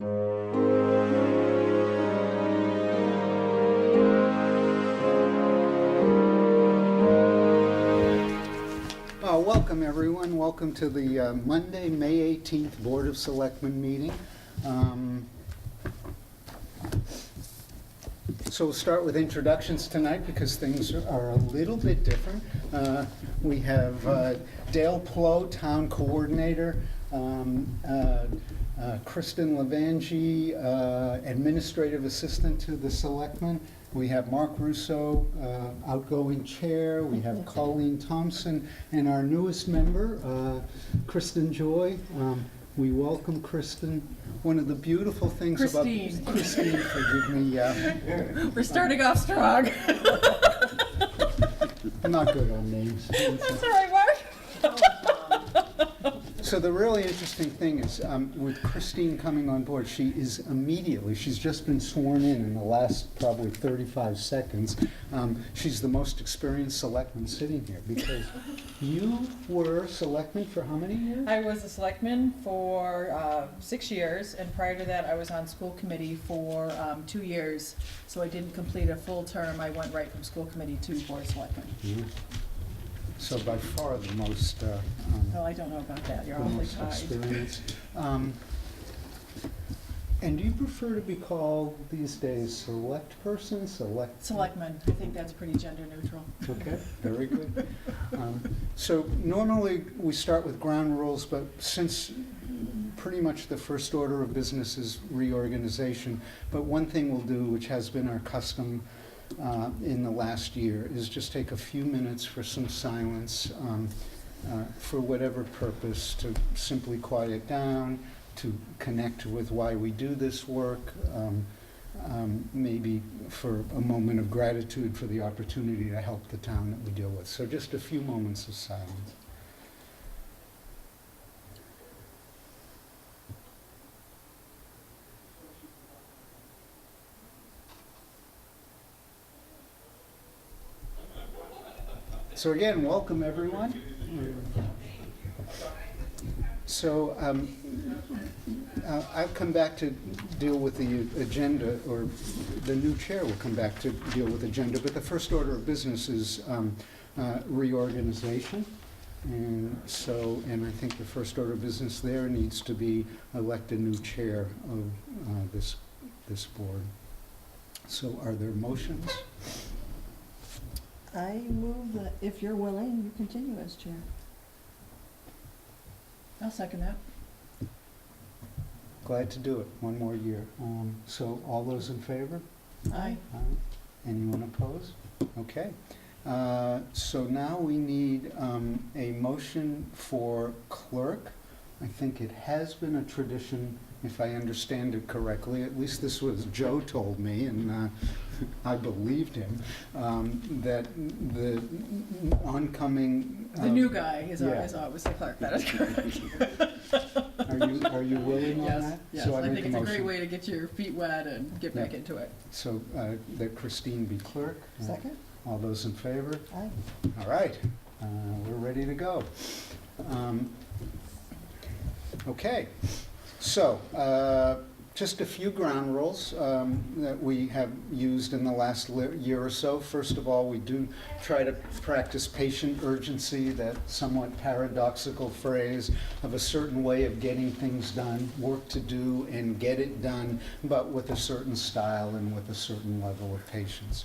Welcome, everyone. Welcome to the Monday, May 18th Board of Selectmen meeting. So we'll start with introductions tonight because things are a little bit different. We have Dale Plow, Town Coordinator, Kristen Levangie, Administrative Assistant to the Selectmen. We have Mark Russo, outgoing chair. We have Colleen Thompson, and our newest member, Kristen Joy. We welcome Kristen. One of the beautiful things about Christine, forgive me. We're starting off strong. I'm not good on names. That's all right, Mark. So the really interesting thing is with Christine coming on board, she's just been sworn in the last probably 35 seconds. She's the most experienced selectman sitting here because you were selectman for how many years? I was a selectman for 6 years, and prior to that I was on school committee for 2 years. So I didn't complete a full term. I went right from school committee to board of selectmen. Mm-hmm. So by far the most Oh, I don't know about that. You're awfully tied. Experienced. And do you prefer to be called these days select person, Selectmen. I think that's pretty gender neutral. Okay, very good. So normally we start with ground rules, but since pretty much the first order of business is reorganization, but one thing we'll do, which has been our custom in the last year, is just take a few minutes for some silence for whatever purpose, to simply quiet down, to connect with why we do this work, maybe for a moment of gratitude for the opportunity to help the town that we deal with. So just a few moments of silence. So again, welcome everyone. So I'll come back to deal with the agenda, or the new chair will come back to deal with agenda, but the first order of business is reorganization. And I think the first order of business there needs to be elect a new chair of this board. So are there motions? I move that if you're willing, you continue as chair. I'll second that. Glad to do it, one more year. So all those in favor? Aye. Anyone opposed? Okay. So now we need a motion for clerk. I think it has been a tradition, if I understand it correctly, at least this was Joe told me, and I believed him, that the oncoming... The new guy is always the clerk. That is correct. Are you willing on that? Yes, So I make think a it's a motion. great way to get your feet wet and get back into it. So that Christine be clerk. Second? All those in favor? Aye. All right, we're ready to go. Okay, so just a few ground rules that we have used in the last year or so. First of all, we do try to practice patient urgency, that somewhat paradoxical phrase of a certain way of getting things done, work to do and get it done, but with a certain style and with a certain level of patience.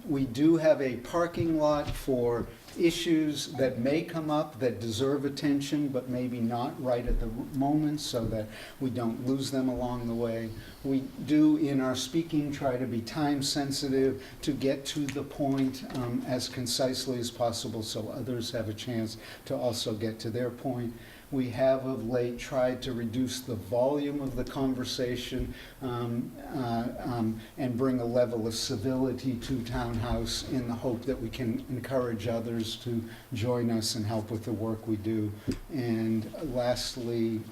We do have a parking lot for issues that may come up that deserve attention, but maybe not right at the moment, so that we don't lose them along the way. We do, in our speaking, try to be time sensitive, to get to the point as concisely as possible, so others have a chance to also get to their point. We have of late tried to reduce the volume of the conversation and bring a level of civility to Townhouse in the hope that we can encourage others to join us and help with the work we do. And lastly,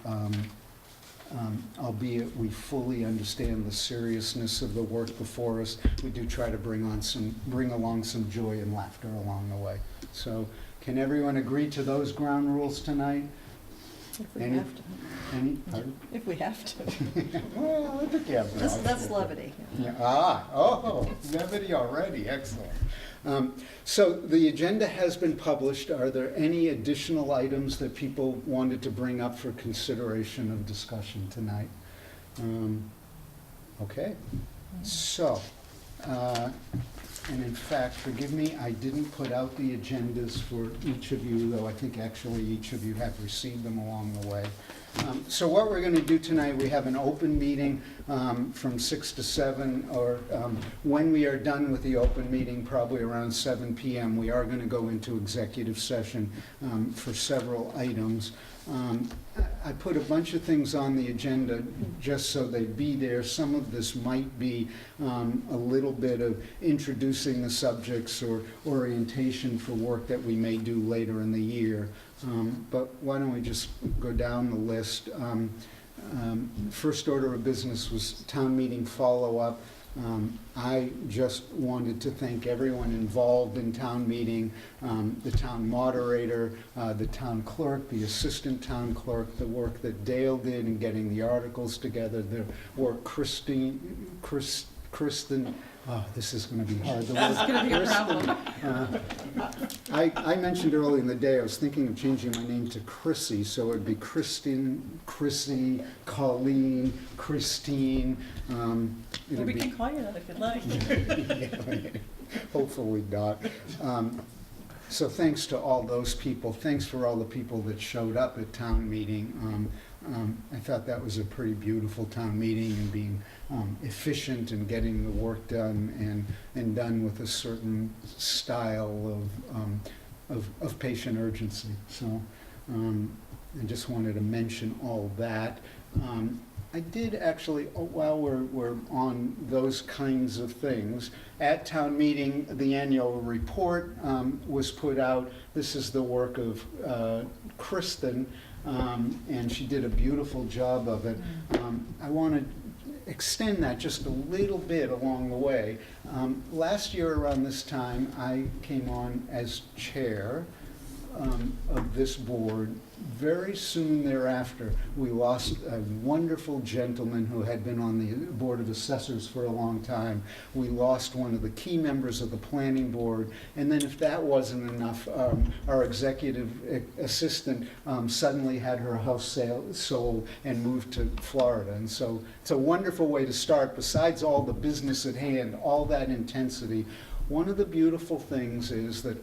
albeit we fully understand the seriousness of the work before us, we do try to bring along some joy and laughter along the way. So can everyone agree to those ground rules tonight? If we Any- have to. Pardon? If we have to. Well, I think you have the That's option. levity. Yeah. Levity already, excellent. So the agenda has been published. Are there any additional items that people wanted to bring up for consideration of discussion tonight? Okay, so, and in fact, forgive me, I didn't put out the agendas for each of you, though I think actually each of you have received them along the way. So what we're going to do tonight, we have an open meeting from 6 to 7, or when we are done with the open meeting, probably around 7 p.m., we are going to go into executive session for several items. I put a bunch of things on the agenda just so they'd be there. Some of this might be a little bit of introducing the subjects or orientation for work that we may do later in the year. But why don't we just go down the list. First order of business was town meeting follow-up. I just wanted to thank everyone involved in town meeting, the town moderator, the town clerk, the assistant town clerk, the work that Dale did in getting the articles together, the work Kristen, oh, this is going to be hard. That's going to be a problem. I mentioned earlier in the day, I was thinking of changing my name to Chrissy, so it'd be Kristen, Chrissy, Colleen, Christine. Well, we can call you that if you'd like. Yeah, hopefully not. So thanks to all those people. Thanks for all the people that showed up at town meeting. I thought that was a pretty beautiful town meeting, and being efficient and getting the work done and done with a certain style of patient urgency. So I just wanted to mention all that. I did actually, while we're on those kinds of things, at town meeting, the annual report was put out. This is the work of Kristen, and she did a beautiful job of it. I want to extend that just a little bit along the way. Last year around this time, I came on as chair of this board. Very soon thereafter, we lost a wonderful gentleman who had been on the Board of Assessors for a long time. We lost one of the key members of the planning board, and then if that wasn't enough, our executive assistant suddenly had her house sold and moved to Florida. And so it's a wonderful way to start. Besides all the business at hand, all that intensity, one of the beautiful things is that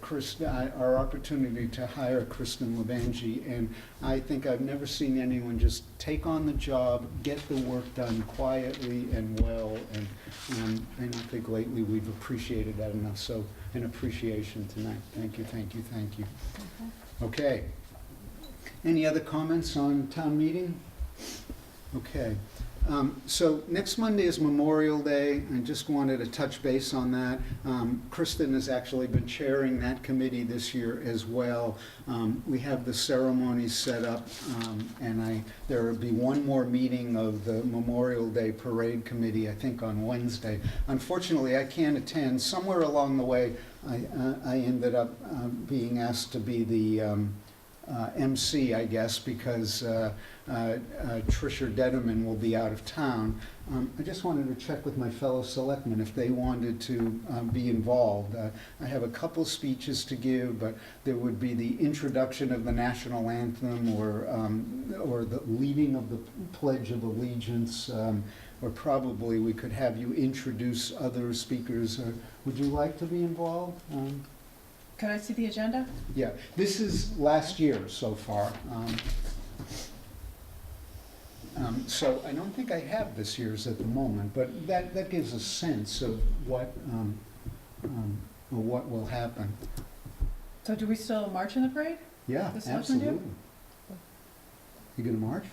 our opportunity to hire Kristen Levangie, and I think I've never seen anyone just take on the job, get the work done quietly and well, and I don't think lately we've appreciated that enough. So an appreciation tonight. Thank you, thank you, thank you. Okay. Any other comments on town meeting? Okay. So next Monday is Memorial Day. I just wanted to touch base on that. Kristen has actually been chairing that committee this year as well. We have the ceremonies set up, and there will be one more meeting of the Memorial Day Parade Committee, I think, on Wednesday. Unfortunately, I can't attend. Somewhere along the way, I ended up being asked to be the MC, I guess, because Tricia Detterman will be out of town. I just wanted to check with my fellow selectmen if they wanted to be involved. I have a couple speeches to give, but there would be the introduction of the national anthem, or the leading of the Pledge of Allegiance, or probably we could have you introduce other speakers. Would you like to be involved? Could I see the agenda? Yeah, this is last year so far. So I don't think I have this year's at the moment, but that gives a sense of what will happen. So do we still march in the parade? Yeah, The selectmen do? absolutely. You gonna march?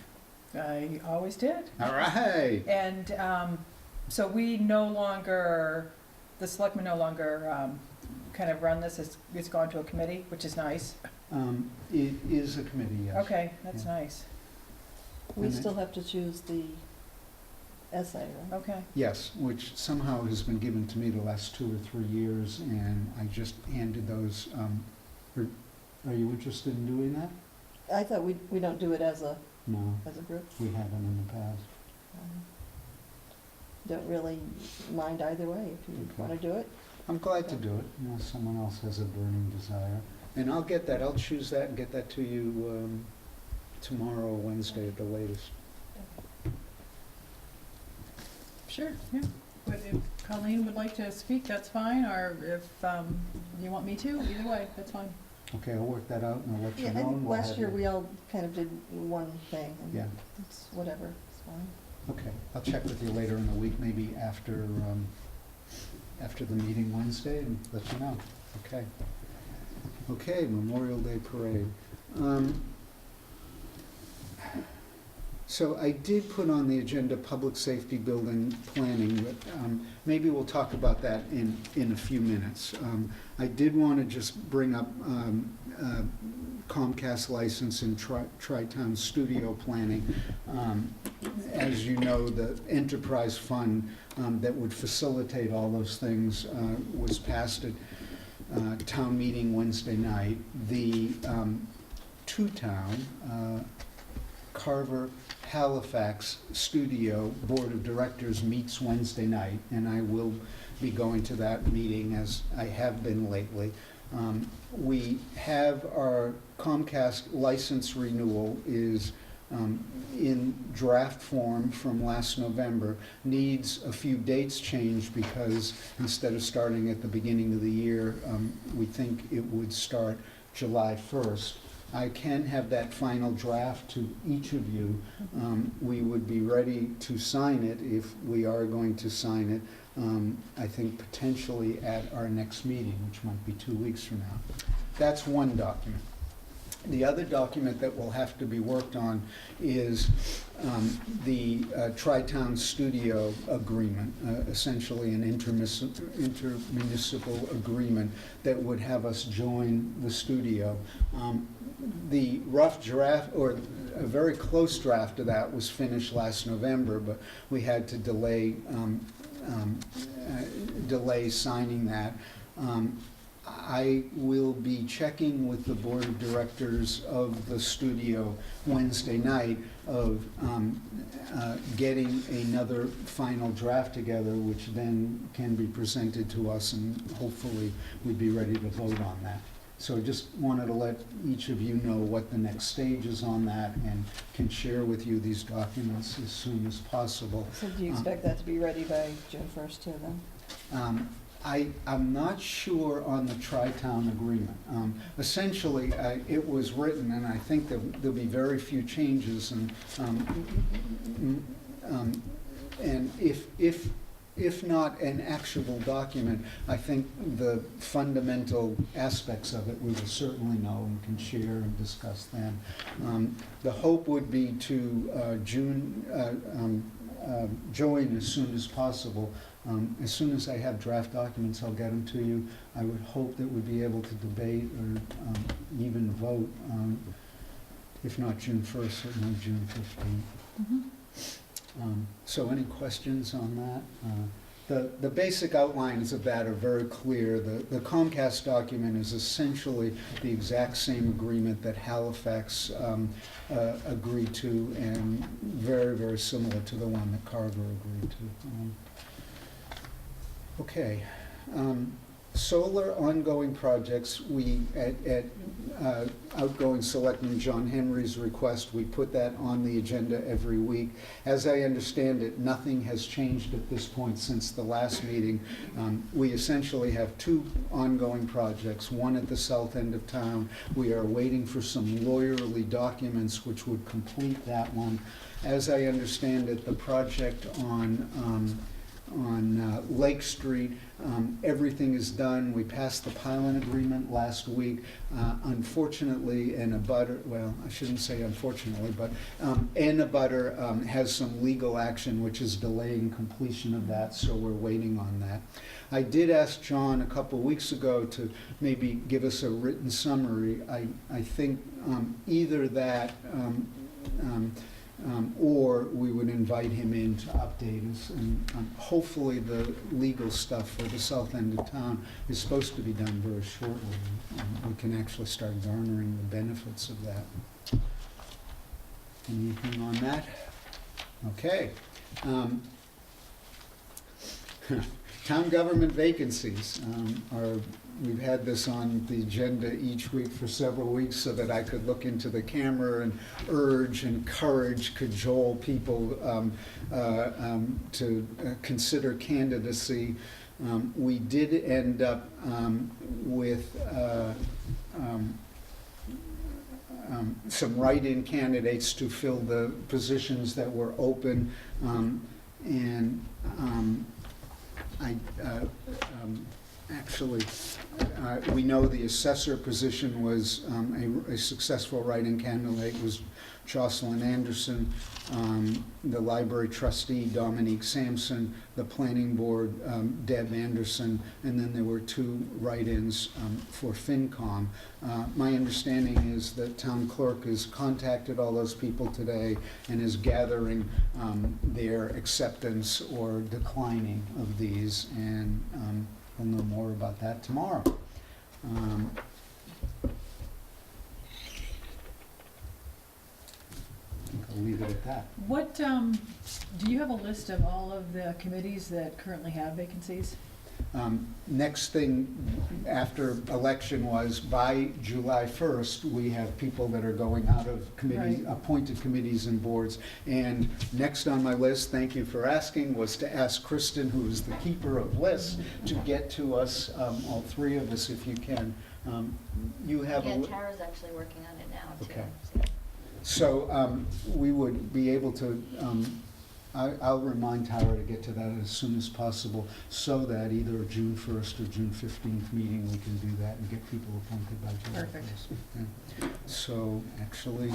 I always did. All right. And so we no longer, the selectmen no longer kind of run this, it's gone to a committee, which is nice. It is a committee, yes. Okay, that's Yeah. nice. We And still have to choose the essay, right? Okay. Yes, which somehow has been given to me the last 2 or 3 years, and I just handed those. Are you interested in doing that? I thought we don't do it as a No, group. we haven't in the past. Don't really mind either way, if you Okay. wanna do it. I'm glad to do it, unless someone else has a burning desire. And I'll get that, I'll choose that and get that to you tomorrow or Wednesday at the latest. Sure, yeah. But if Colleen would like to speak, that's fine, or if you want me to, either way, that's fine. Okay, I'll work that out and I'll let you Yeah, know. I think and we'll last have year you- we all kind of did one thing, Yeah. and it's whatever, it's fine. Okay, I'll check with you later in the week, maybe after the meeting Wednesday, and let you know. Okay. Okay, Memorial Day Parade. So I did put on the agenda public safety building planning, but maybe we'll talk about that in a few minutes. I did want to just bring up Comcast license and Tri-Town studio planning. As you know, the enterprise fund that would facilitate all those things was passed at town meeting Wednesday night. The two-town Carver Halifax Studio Board of Directors meets Wednesday night, and I will be going to that meeting as I have been lately. We have our Comcast license renewal is in draft form from last November, needs a few dates changed because instead of starting at the beginning of the year, we think it would start July 1st. I can have that final draft to each of you. We would be ready to sign it if we are going to sign it, I think potentially at our next meeting, which might be 2 weeks from now. That's one document. The other document that will have to be worked on is the Tri-Town Studio Agreement, essentially an intermunicipal agreement that would have us join the studio. The rough draft, or a very close draft of that, was finished last November, but we had to delay signing that. I will be checking with the board of directors of the studio Wednesday night of getting another final draft together, which then can be presented to us, and hopefully we'd be ready to vote on that. So I just wanted to let each of you know what the next stage is on that, and can share with you these documents as soon as possible. So do you expect that to be ready by June 1st too, then? I'm not sure on the Tri-Town agreement. Essentially, it was written, and I think that there'll be very few changes, and if not an actual document, I think the fundamental aspects of it we will certainly know and can share and discuss then. The hope would be to join as soon as possible. As soon as I have draft documents, I'll get them to you. I would hope that we'd be able to debate or even vote, if not June 1st, certainly June 15th. Mm-hmm. So any questions on that? The basic outlines of that are very clear. The Comcast document is essentially the exact same agreement that Halifax agreed to, and very, very similar to the one that Carver agreed to. Okay. Solar ongoing projects, we, at outgoing Selectman John Henry's request, we put that on the agenda every week. As I understand it, nothing has changed at this point since the last meeting. We essentially have two ongoing projects, one at the south end of town. We are waiting for some lawyerly documents which would complete that one. As I understand it, the project on Lake Street, everything is done. We passed the pilot agreement last week. Unfortunately, an abutter, well, I shouldn't say unfortunately, but an abutter has some legal action which is delaying completion of that, so we're waiting on that. I did ask John a couple weeks ago to maybe give us a written summary. I think either that or we would invite him in to update us, and hopefully the legal stuff for the south end of town is supposed to be done very shortly. We can actually start garnering the benefits of that. Anything on that? Okay. Town government vacancies we've had this on the agenda each week for several weeks so that I could look into the camera and urge, encourage, cajole people to consider candidacy. We did end up with some write-in candidates to fill the positions that were open, and actually, we know the assessor position was a successful write-in candidate was Jocelyn Anderson, the library trustee Dominique Sampson, the planning board Deb Anderson, and then there were 2 write-ins for FinCom. My understanding is that town clerk has contacted all those people today and is gathering their acceptance or declining of these, and we'll know more about that tomorrow. I think I'll leave it at that. What, do you have a list of all of the committees that currently have vacancies? Next thing after election was by July 1st, we have people that are going out of committee, Right. appointed committees and boards. And next on my list, thank you for asking, was to ask Kristen, who is the keeper of lists, to get to us, all 3 of us if you can. You have Yeah, a... Tara's actually working on it now, too. Okay. So- So we would be able to, I'll remind Tara to get to that as soon as possible so that either June 1st or June 15th meeting, we can do that and get people appointed by July 1st. Perfect. Yeah. So actually,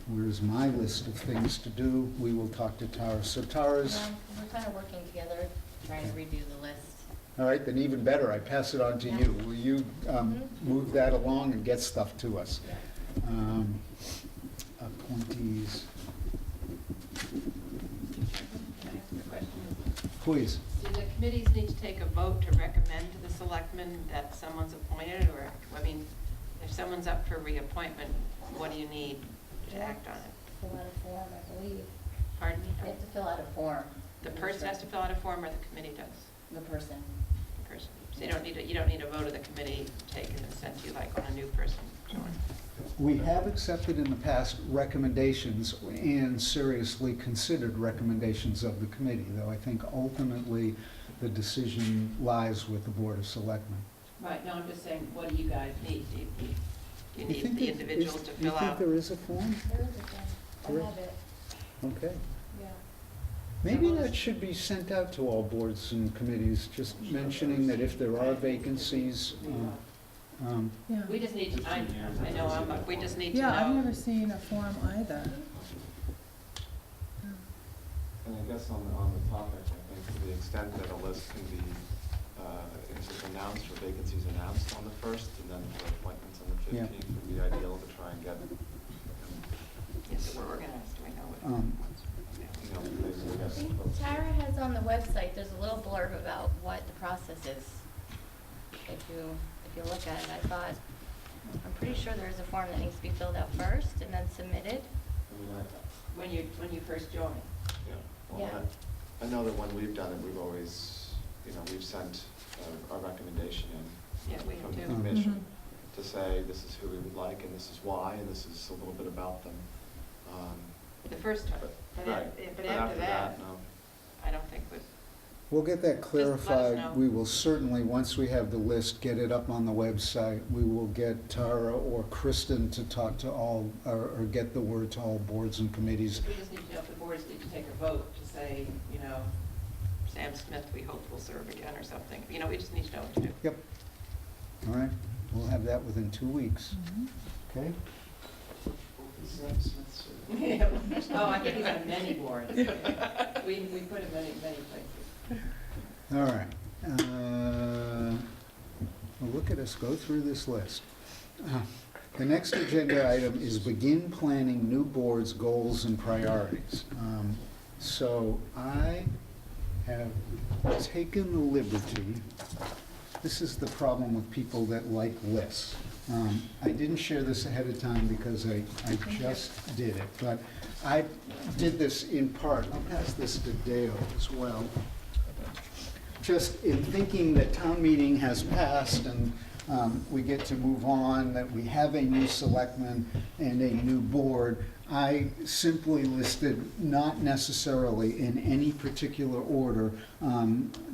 where's my list of things to do? We will talk to Tara. So Tara's, We're kind of working together, trying to redo the list. all right, then even better, I pass it on to you. Will you move that along and get stuff to us? Appointees, Can I ask a question? please. Do the committees need to take a vote to recommend to the selectmen that someone's appointed, or, I mean, if someone's up for reappointment, what do you need to act on it? Fill out a form, I believe. Pardon me? You have to fill out a form. The person has to fill out a form, or the committee does? The person. The person. So you don't need a vote of the committee taken and sent to you like on a new person joining? We have accepted in the past recommendations and seriously considered recommendations of the committee, though I think ultimately the decision lies with the Board of Selectmen. Right, no, I'm just saying, what do you guys need? Do you need think the it- individuals to fill You think out? there is a form? There is a form. There I is? have it, Okay. yeah. Maybe that should be sent out to all boards and committees, just mentioning that if there are vacancies, Yeah. We just need, I know, we just need to know. Yeah, I've never seen a form either. And I guess on the topic, I think to the extent that a list can be, if it's announced or vacancies announced on the 1st, and then for appointments on the Yeah. 15th, would be ideal to try and get, Yes, we're organized, we know what. you know, maybe we I guess. think Tara has on the website, there's a little blurb about what the process is. If you look at it, I thought, I'm pretty sure there's a form that needs to be filled out first and then submitted. I mean, When you first join. yeah. Well, Yeah. I know that when we've done it, we've always, we've sent a recommendation in Yeah, we from the do. commission to say, this is who we would like, and this is why, and this is a little bit about them. The first time. But Right. but after that, no. I don't think we. we'll get that let us clarified. know. We will certainly, once we have the list, get it up on the website. We will get Tara or Kristen to talk to all, or get the word to all boards and committees. We just need to know if the boards need to take a vote to say, Sam Smith, we hope will serve again or something. We just need to know what to do. Yep. All right, we'll have that within 2 weeks, okay? Oh, I think he's on many boards. We put him many places. All right. Well, look at us go through this list. The next agenda item is begin planning new boards, goals, and priorities. So I have taken the liberty, this is the problem with people that like lists. I didn't share this ahead of time because I just did it, but I did this in part, I'll pass this to Dale as well. Just in thinking that town meeting has passed and we get to move on, that we have a new selectman and a new board, I simply listed, not necessarily in any particular order,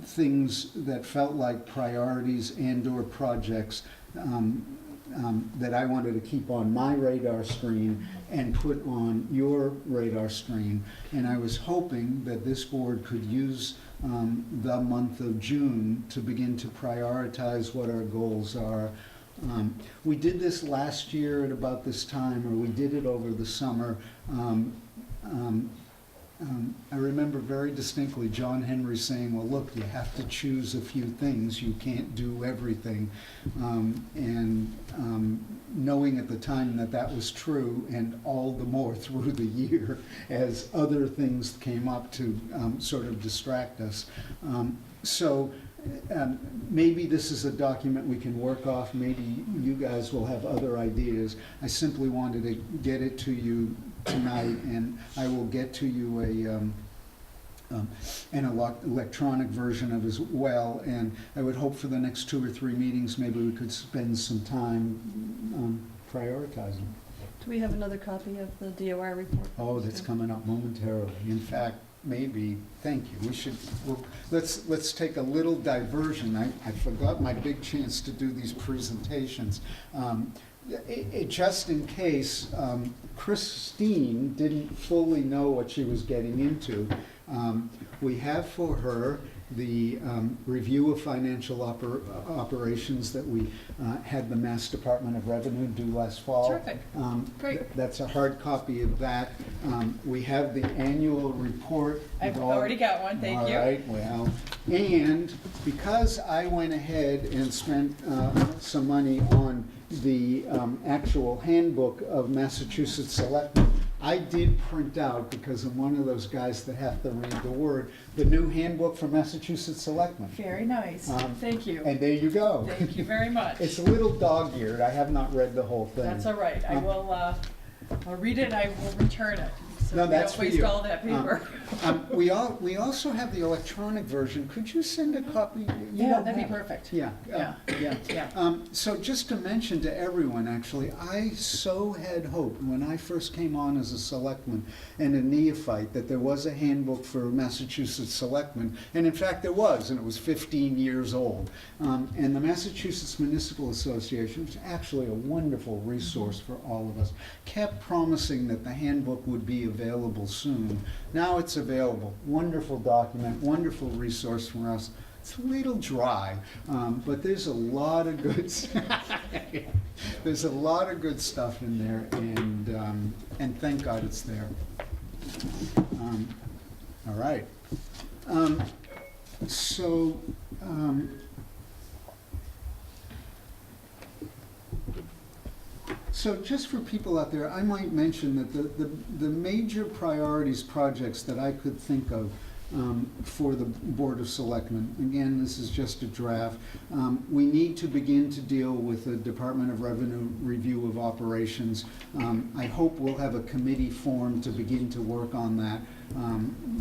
things that felt like priorities and/or projects that I wanted to keep on my radar screen and put on your radar screen. And I was hoping that this board could use the month of June to begin to prioritize what our goals are. We did this last year at about this time, or we did it over the summer. I remember very distinctly John Henry saying, well, look, you have to choose a few things. You can't do everything. Knowing at the time that that was true, and all the more through the year as other things came up to sort of distract us. Maybe this is a document we can work off. Maybe you guys will have other ideas. I simply wanted to get it to you tonight, and I will get to you an electronic version of as well. And I would hope for the next 2 or 3 meetings, maybe we could spend some time prioritizing. Do we have another copy of the DOR report? Oh, that's coming up momentarily. In fact, maybe, thank you, we should, let's take a little diversion. I forgot my big chance to do these presentations. Just in case Christine didn't fully know what she was getting into, we have for her the review of financial operations that we had the Mass Department of Revenue do last fall. Terrific. Great. That's a hard copy of that. We have the annual report. I've already got one, thank you. All right, well, and because I went ahead and spent some money on the actual handbook of Massachusetts Selectmen, I did print out, because I'm one of those guys that have to read the word, the new handbook for Massachusetts Selectmen. Very nice, thank you. And there you go. Thank you very much. It's a little dog-eared. I have not read the whole thing. That's all right, I will, I'll read it, I will return it. So No, we that's don't for waste you. all that paper. We also have the electronic version. Could you send a copy? You Yeah, don't that'd be have it. perfect. Yeah, Yeah. yeah. Yeah. So just to mention to everyone, actually, I so had hoped when I first came on as a selectman and a neophyte that there was a handbook for Massachusetts selectmen, and in fact there was, and it was 15 years old. And the Massachusetts Municipal Association, which is actually a wonderful resource for all of us, kept promising that the handbook would be available soon. Now it's available. Wonderful document, wonderful resource for us. It's a little dry, but there's a lot of good there's a lot of good stuff in there, and thank God it's there. All right. So just for people out there, I might mention that the major priorities projects that I could think of for the Board of Selectmen, again, this is just a draft, we need to begin to deal with the Department of Revenue review of operations. I hope we'll have a committee formed to begin to work on that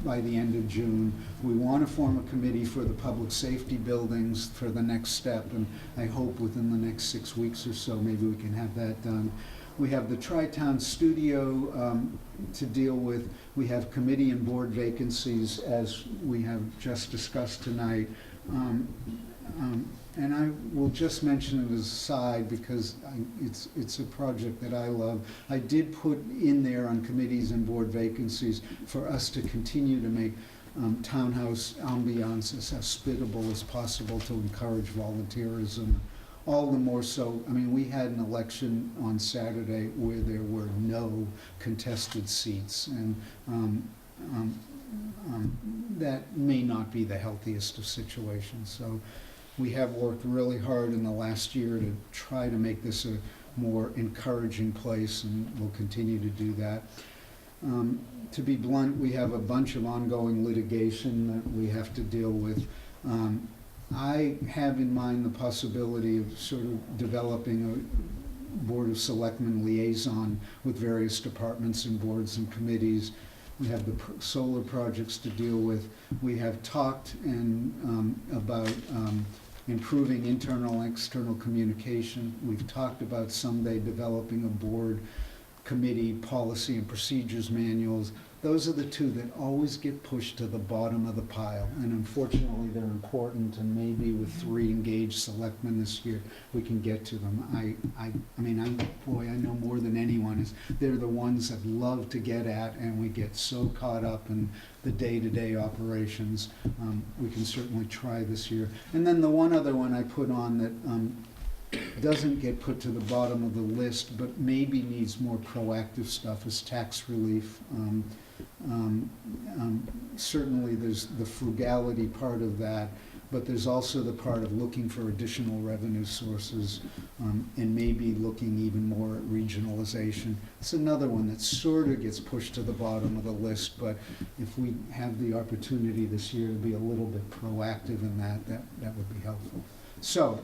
by the end of June. We want to form a committee for the public safety buildings for the next step, and I hope within the next 6 weeks or so, maybe we can have that done. We have the Tri-Town Studio to deal with. We have committee and board vacancies, as we have just discussed tonight. And I will just mention it as a side because it's a project that I love. I did put in there on committees and board vacancies for us to continue to make townhouse ambiance as hospitable as possible to encourage volunteerism. All the more so, I mean, we had an election on Saturday where there were no contested seats, and that may not be the healthiest of situations. So we have worked really hard in the last year to try to make this a more encouraging place, and we'll continue to do that. To be blunt, we have a bunch of ongoing litigation that we have to deal with. I have in mind the possibility of sort of developing Board of Selectmen liaison with various departments and boards and committees. We have the solar projects to deal with. We have talked about improving internal and external communication. We've talked about someday developing a board committee policy and procedures manuals. Those are the two that always get pushed to the bottom of the pile, and unfortunately, they're important, and maybe with 3 engaged selectmen this year, we can get to them. I know more than anyone is, they're the ones that love to get at, and we get so caught up in the day-to-day operations. We can certainly try this year. And then the one other one I put on that doesn't get put to the bottom of the list, but maybe needs more proactive stuff, is tax relief. Certainly there's the frugality part of that, but there's also the part of looking for additional revenue sources, and maybe looking even more at regionalization. It's another one that sort of gets pushed to the bottom of the list, but if we have the opportunity this year to be a little bit proactive in that would be helpful. So,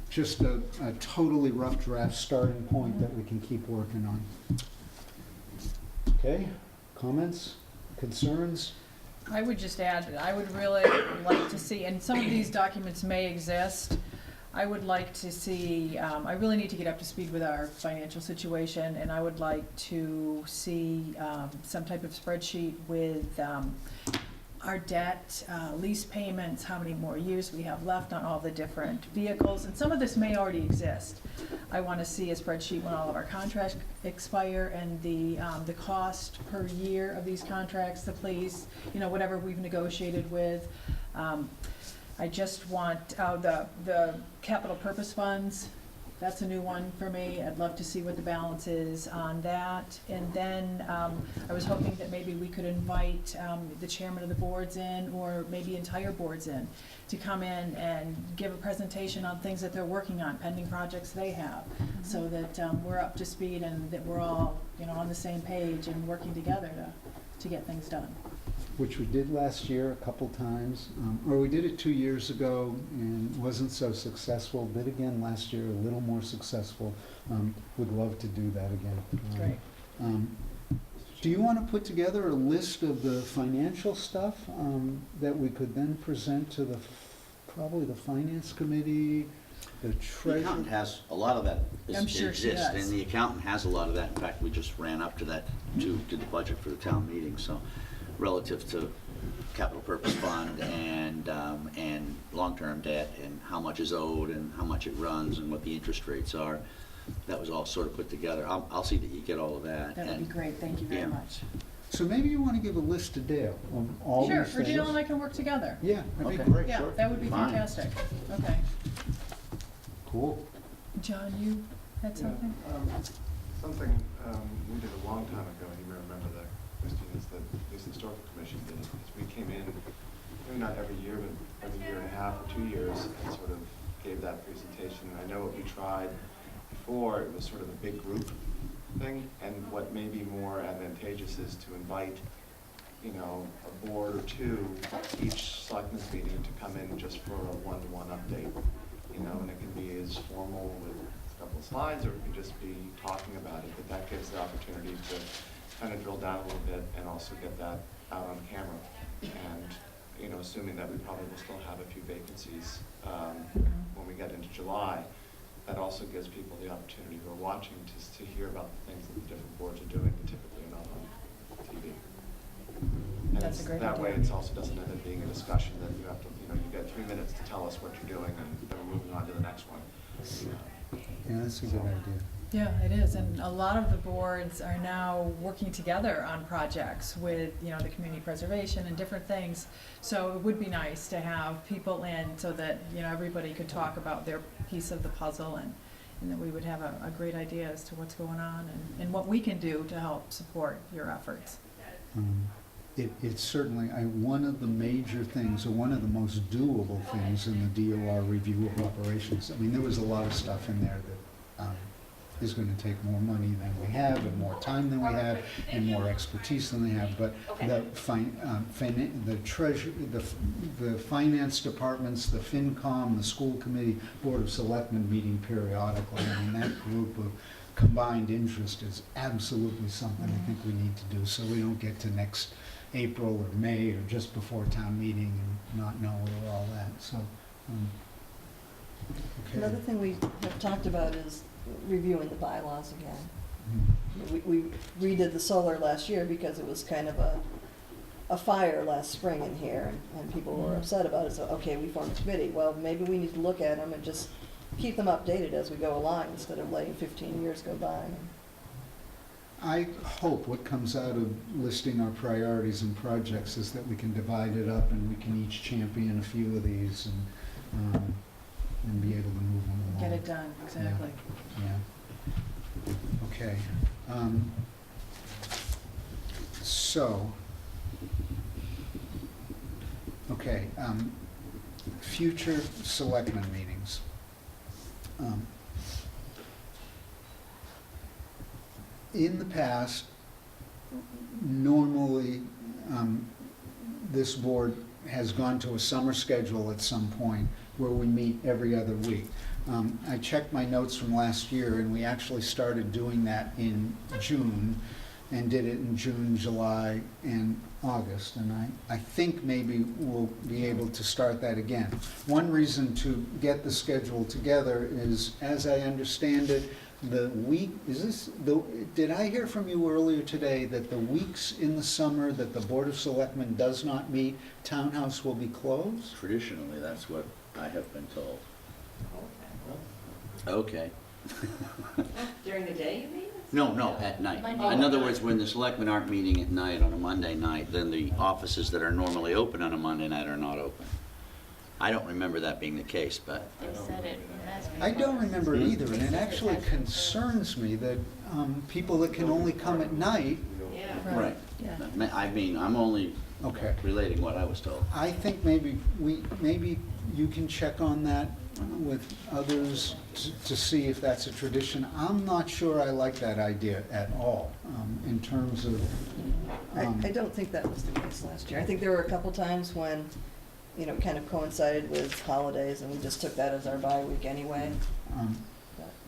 just a totally rough draft starting point that we can keep working on. Okay, comments, concerns? I would just add that I would really like to see, and some of these documents may exist, I would like to see, I really need to get up to speed with our financial situation, and I would like to see some type of spreadsheet with our debt, lease payments, how many more years we have left on all the different vehicles, and some of this may already exist. I want to see a spreadsheet when all of our contracts expire and the cost per year of these contracts, the police, whatever we've negotiated with. I just want the capital purpose funds. That's a new one for me. I'd love to see what the balance is on that. And then I was hoping that maybe we could invite the chairman of the boards in, or maybe entire boards in, to come in and give a presentation on things that they're working on, pending projects they have, so that we're up to speed and that we're all on the same page and working together to get things done. Which we did last year a couple times, or we did it 2 years ago and wasn't so successful. Did again last year, a little more successful. Would love to do that again. Great. Do you want to put together a list of the financial stuff that we could then present to probably the finance committee, the The treasurer? accountant has, a lot of that I'm sure she exists, does. and the accountant has a lot of that. In fact, we just ran up to that, to the budget for the town meeting, so relative to capital purpose fund and long-term debt and how much is owed and how much it runs and what the interest rates are, that was all sort of put together. I'll see that you get all of that. That would be and- great. Thank you very yeah. much. So maybe you want to give a list to Dale of all Sure, these or things. Dale and I can work together. Yeah, that'd be Okay. great. Yeah, that would be Fine. fantastic. Okay. Cool. John, you had something? Something we did a long time ago, and you may remember that, Christine, is that the Historical Commission did, is we came in, maybe not every year, but every year and a half or 2 years, and sort of gave that presentation. I know what we tried before, it was sort of a big group thing, and what may be more advantageous is to invite, a board or two each selectmen's meeting to come in just for a one-to-one update, and it can be as formal with a couple of slides, or it can just be talking about it, but that gives the opportunity to kind of drill down a little bit and also get that out on camera. And, assuming that we probably will still have a few vacancies when we get into July, that also gives people the opportunity who are watching to hear about the things that the different boards are doing, but typically are not on TV. And That's a great that way, idea. it also doesn't end up being a discussion that you have to, you get 3 minutes to tell us what you're doing, and then we're moving on to the next one. Yeah, that's a good idea. Yeah, it is, and a lot of the boards are now working together on projects with, the community preservation and different things. So it would be nice to have people in so that, everybody could talk about their piece of the puzzle, and that we would have a great idea as to what's going on and what we can do to help support your efforts. It's certainly one of the major things, or one of the most doable things in the DOR review of operations. I mean, there was a lot of stuff in there that is gonna take more money than we have, and more time than we have, and more expertise than they have, but the the finance departments, the FinCom, the school committee, Board of Selectmen meeting periodically, I mean, that group of combined interest is absolutely something I think we need to do, so we don't get to next April or May or just before town meeting and not know where all that, so, okay. Another thing we have talked about is reviewing the bylaws again. Mhm. We redid the solar last year because it was kind of a fire last spring in here, and people were upset about it, so, okay, we formed a committee. Well, maybe we need to look at them and just keep them updated as we go along, instead of letting 15 years go by. I hope what comes out of listing our priorities and projects is that we can divide it up and we can each champion a few of these and be able to move them along. Get it done, exactly. Yeah. Okay. So, okay, future selectmen meetings. In the past, normally, this board has gone to a summer schedule at some point where we meet every other week. I checked my notes from last year, and we actually started doing that in June, and did it in June, July, and August, and I think maybe we'll be able to start that again. One reason to get the schedule together is, as I understand it, the week, did I hear from you earlier today that the weeks in the summer that the Board of Selectmen does not meet, Townhouse will be closed? Traditionally, that's what I have been told. Okay. During the day, you mean? No, at night. Monday. In other words, when the selectmen aren't meeting at night on a Monday night, then the offices that are normally open on a Monday night are not open. I don't remember that being the case, but They said it last week. I don't remember it either, and it actually concerns me that people that can only come at night, Yeah. right. Yeah. I mean, I'm only okay. relating what I was told. I think maybe you can check on that with others to see if that's a tradition. I'm not sure I like that idea at all, in terms of. I don't think that was the case last year. I think there were a couple times when, you know, it kind of coincided with holidays, and we just took that as our bye week anyway.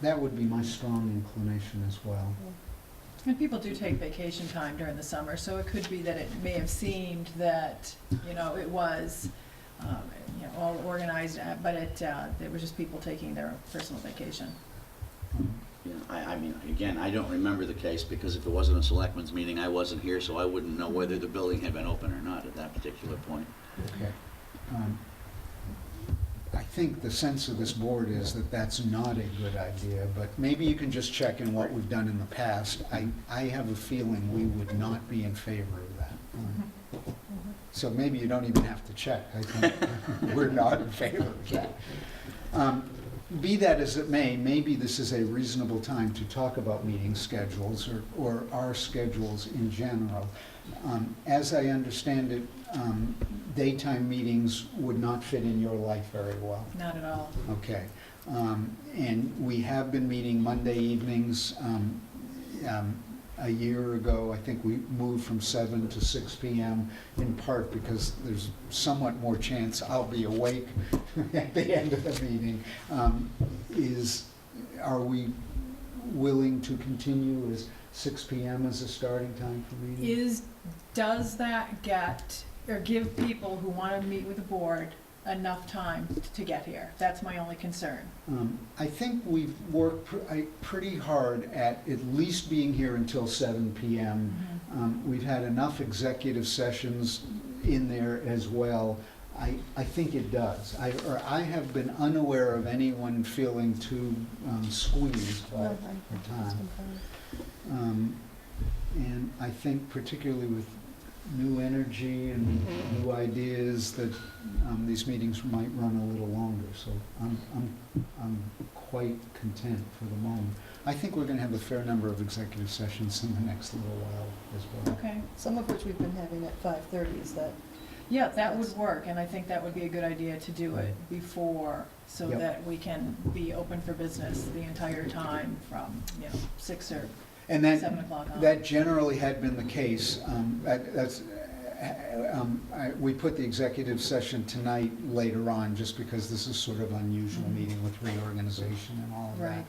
That would be my strong inclination as well. And people do take vacation time during the summer, so it could be that it may have seemed that, you know, it was, all organized, but it was just people taking their personal vacation. Yeah, I mean, again, I don't remember the case, because if it wasn't a selectmen's meeting, I wasn't here, so I wouldn't know whether the building had been open or not at that particular point. Okay. I think the sense of this board is that that's not a good idea, but maybe you can just check in what we've done in the past. I have a feeling we would not be in favor of that. So maybe you don't even have to check. I think we're not in favor of that. Be that as it may, maybe this is a reasonable time to talk about meeting schedules or our schedules in general. As I understand it, daytime meetings would not fit in your life very well. Not at all. Okay. And we have been meeting Monday evenings. A year ago, I think we moved from 7 to 6 p.m. in part because there's somewhat more chance I'll be awake at the end of the meeting. Are we willing to continue as 6 p.m. as a starting time for meetings? Does that give people who want to meet with the board enough time to get here? That's my only concern. I think we've worked pretty hard at least being here until 7 p.m. We've had enough executive sessions in there as well. I think it does. I have been unaware of anyone feeling too squeezed by the time. And I think particularly with new energy and new ideas that these meetings might run a little longer. So I'm quite content for the moment. I think we're going to have a fair number of executive sessions in the next little while as well. Okay. Some of which we've been having at 5:30, is that Yeah, that would work, and I think that would be a good idea to do it before, so Yep. that we can be open for business the entire time from, 6 or And that, 7 o'clock on. that generally had been the case. We put the executive session tonight later on, just because this is sort of unusual Mhm. meeting with reorganization and all of that.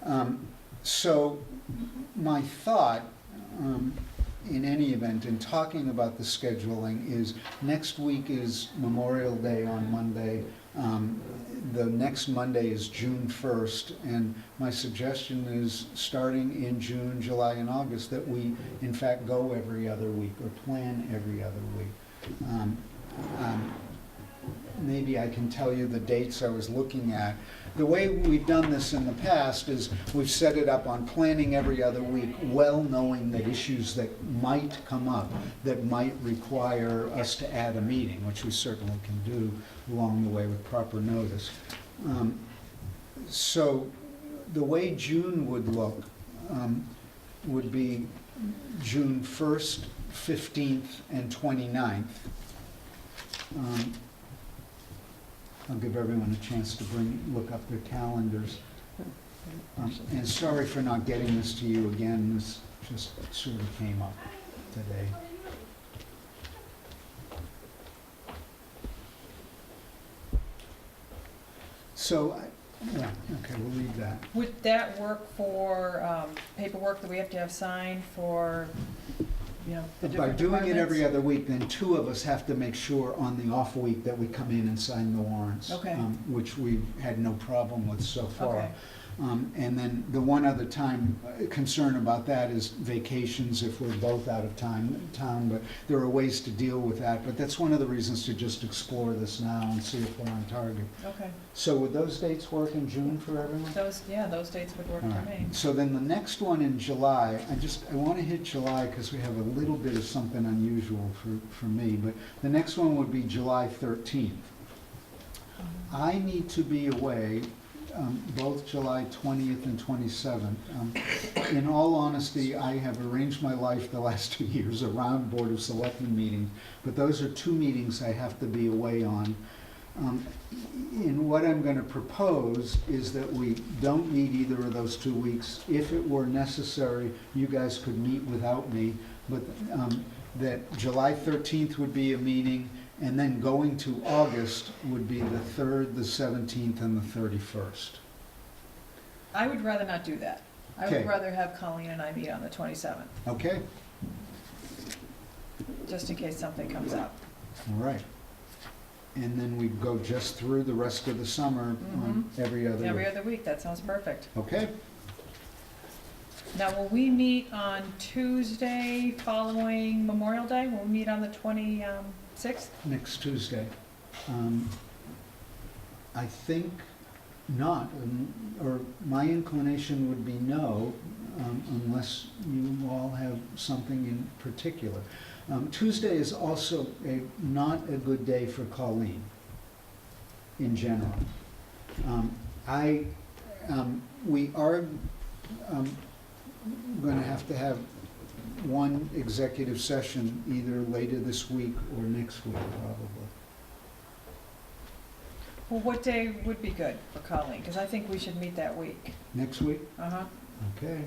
Right. So my thought, in any event, in talking about the scheduling, is next week is Memorial Day on Monday. The next Monday is June 1st, and my suggestion is, starting in June, July, and August, that we in fact go every other week, or plan every other week. Maybe I can tell you the dates I was looking at. The way we've done this in the past is we've set it up on planning every other week, well knowing that issues that might come up, that might require us to add a meeting, which we certainly can do along the way with proper notice. So the way June would look would be June 1st, 15th, and 29th. I'll give everyone a chance to look up their calendars. And sorry for not getting this to you again, this just sort of came up today. So, yeah, okay, we'll leave that. Would that work for paperwork that we have to have signed for, the By different doing it every departments? other week, then two of us have to make sure on the off week that we come in and sign the warrants. Okay. Which we've had no problem with so far. Okay. And then the one other concern about that is vacations if we're both out of town, but there are ways to deal with that. But that's one of the reasons to just explore this now and see if we're on target. Okay, So would those dates work in June for everyone? those dates would work All for right. me. So then the next one in July, I want to hit July because we have a little bit of something unusual for me, but the next one would be July 13th. I need to be away both July 20th and 27th. In all honesty, I have arranged my life the last 2 years around Board of Selectmen meetings, but those are 2 meetings I have to be away on. And what I'm going to propose is that we don't meet either of those 2 weeks. If it were necessary, you guys could meet without me, but that July 13th would be a meeting, and then going to August would be the 3rd, the 17th, and the 31st. I would rather not do that. I Okay. would rather have Colleen and I meet on the 27th, Okay? just in case something comes up. All right. And then we go just through the rest of the summer on every other Every week. other week, that sounds perfect. Okay? Now, will we meet on Tuesday following Memorial Day? Will we meet on the 26th? Next Tuesday. I think not, or my inclination would be no, unless you all have something in particular. Tuesday is also not a good day for Colleen, in general. We are going to have one executive session either later this week or next week, probably. Well, what day would be good for Colleen? Because I think we should meet that week. Next week? Uh-huh. Okay.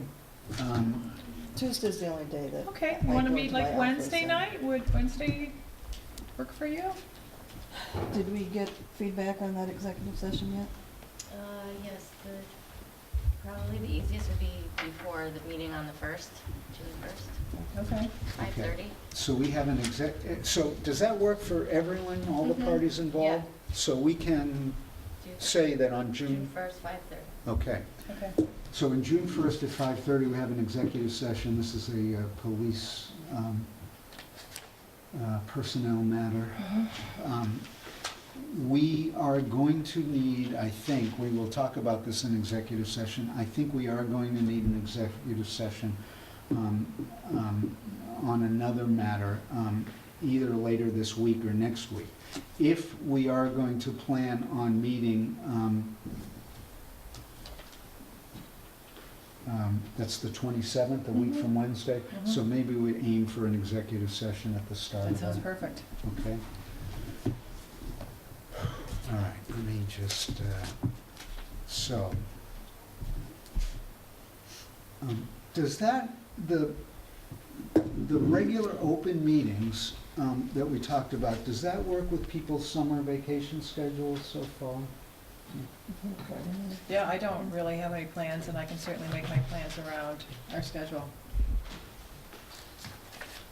Tuesday's the only day that. Okay, I you want to go meet to my like office Wednesday and- night? Would Wednesday work for you? Did we get feedback on that executive session yet? Yes, probably the easiest would be before the meeting on the 1st, June 1st, Okay. 5:30. So we have an so does that work for everyone, all the Mhm. parties involved? So we can say that on June June, 1st, 5:30. okay. Okay. So on June 1st at 5:30, we have an executive session. This is a police personnel matter. We are going to need, I think, we will talk about this in executive session. I think we are going to need an executive session on another matter, either later this week or next week. If we are going to plan on meeting That's the 27th, a week from Wednesday. So Mhm. maybe we aim for an executive session at the start That of sounds that. perfect. Okay. All right, let me just, so. Does that, the regular open meetings that we talked about, does that work with people's summer vacation schedules so far? Yeah, I don't really have any plans, and I can certainly make my plans around our schedule.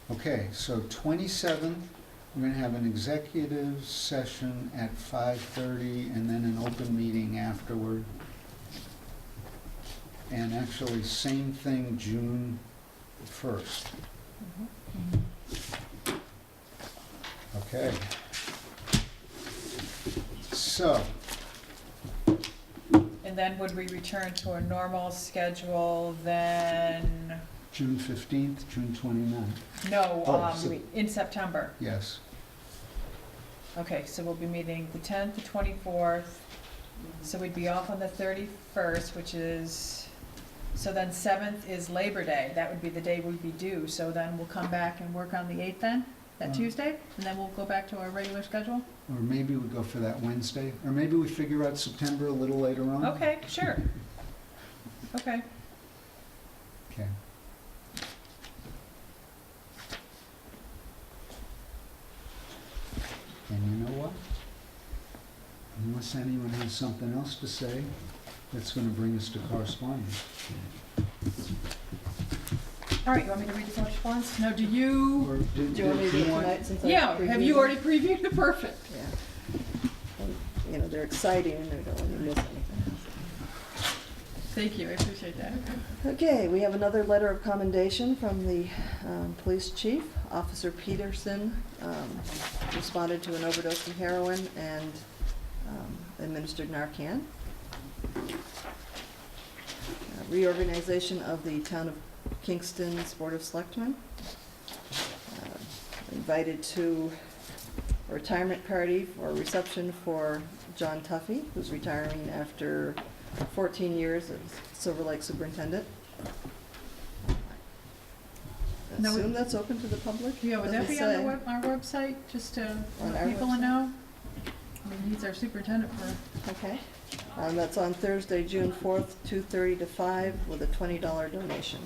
Okay, so 27th, we're gonna have an executive session at 5:30 and then an open meeting afterward. And actually, same thing, June 1st. Okay. So, And then would we return to a normal schedule then, June 15th, June 29th, no, Oh, so- in September? yes. Okay, so we'll be meeting the 10th, the 24th, so we'd be off on the 31st, which is, so then 7th is Labor Day, that would be the day we'd be due, so then we'll come back and work on the 8th then, that Mm. Tuesday, and then we'll go back to our regular schedule? Or maybe we go for that Wednesday, or maybe we figure out September a little later on. Okay, sure. Okay. Okay. And you know what? Unless anyone has something else to say, that's gonna bring us to correspondence. All right, you want me to read the correspondence? No, do you? Or Do you want me to do it tonight since I Yeah, have you previewed already it? previewed it? Perfect. Yeah. And, you know, they're exciting and they don't want you to miss anything. Thank you, I appreciate that. Okay, we have another letter of commendation from the police chief. Officer Peterson responded to an overdose from heroin and administered Narcan. Reorganization of the Town of Kingston's Board of Selectmen. Invited to a retirement party or a reception for John Tuffy, who's retiring after 14 years as Silver Lake Superintendent. I Now, assume that's open to the public? Yeah, would that Doesn't be on the say. our website, just to On let our people website? know? I mean, he's our superintendent for, Okay. That's on Thursday, June 4th, 2:30 to 5, with a $20 donation.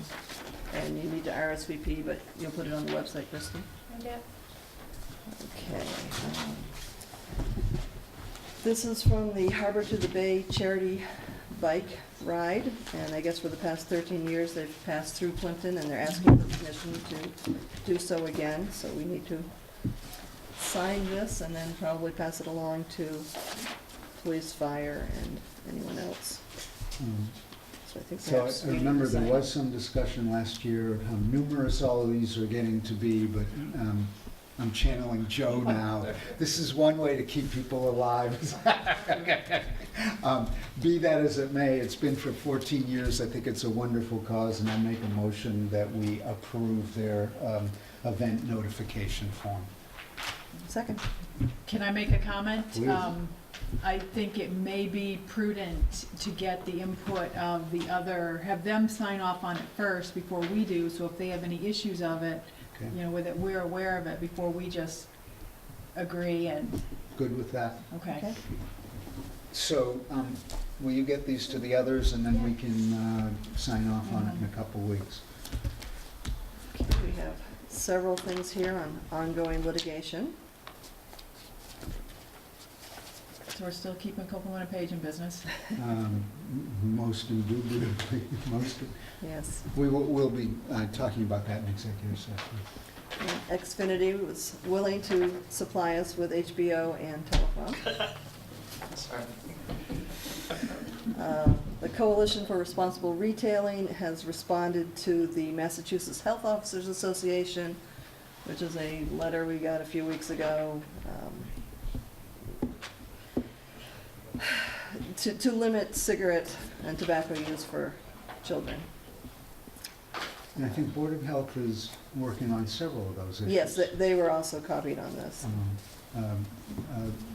And you need to RSVP, but you'll put it on the website, Kristen? Yeah. Okay. This is from the Harbor to the Bay charity bike ride, and I guess for the past 13 years, they've passed through Plympton, and they're asking for permission to do so again, so we need to sign this and then probably pass it along to police, fire, and anyone else. So I think So perhaps I we need to remember there sign was it. some discussion last year of how numerous all of these are getting to be, but I'm channeling Joe now. This is one way to keep people alive. Be that as it may, it's been for 14 years. I think it's a wonderful cause, and I make a motion that we approve their event notification form. Second. can I make a comment? Please. I think it may be prudent to get the input of the other, have them sign off on it first before we do, so if they have any issues of it, Okay, you know, with it, we're aware of it before we just agree and, good with that? okay. Okay. So will you get these to the others, and then we can sign off on it in a couple weeks? We have several things here on ongoing litigation. So we're still keeping Copeland and Page in business. Most indubitably, Yes. we'll be talking about that in executive session. And Xfinity was willing to supply us with HBO and telephone. The Coalition for Responsible Retailing has responded to the Massachusetts Health Officers Association, which is a letter we got a few weeks ago, to limit cigarette and tobacco use for children. And I think Board of Health is working on several of those issues. Yes, they were also copied on this.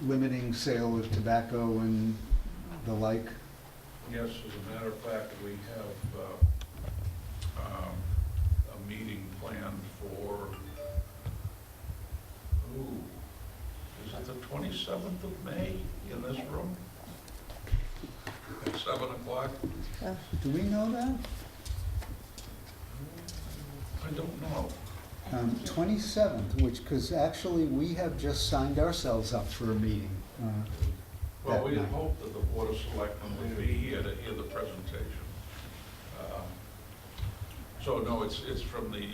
Limiting sale of tobacco and the like. Yes, as a matter of fact, we have planned for, is it the 27th of May in this room? At 7 o'clock? Do we know that? I don't know. 27th, which, because actually, we have just signed ourselves up for a meeting. Well, that we had night. hoped that the Board of Selectmen would be here to hear the presentation. So no, it's from the,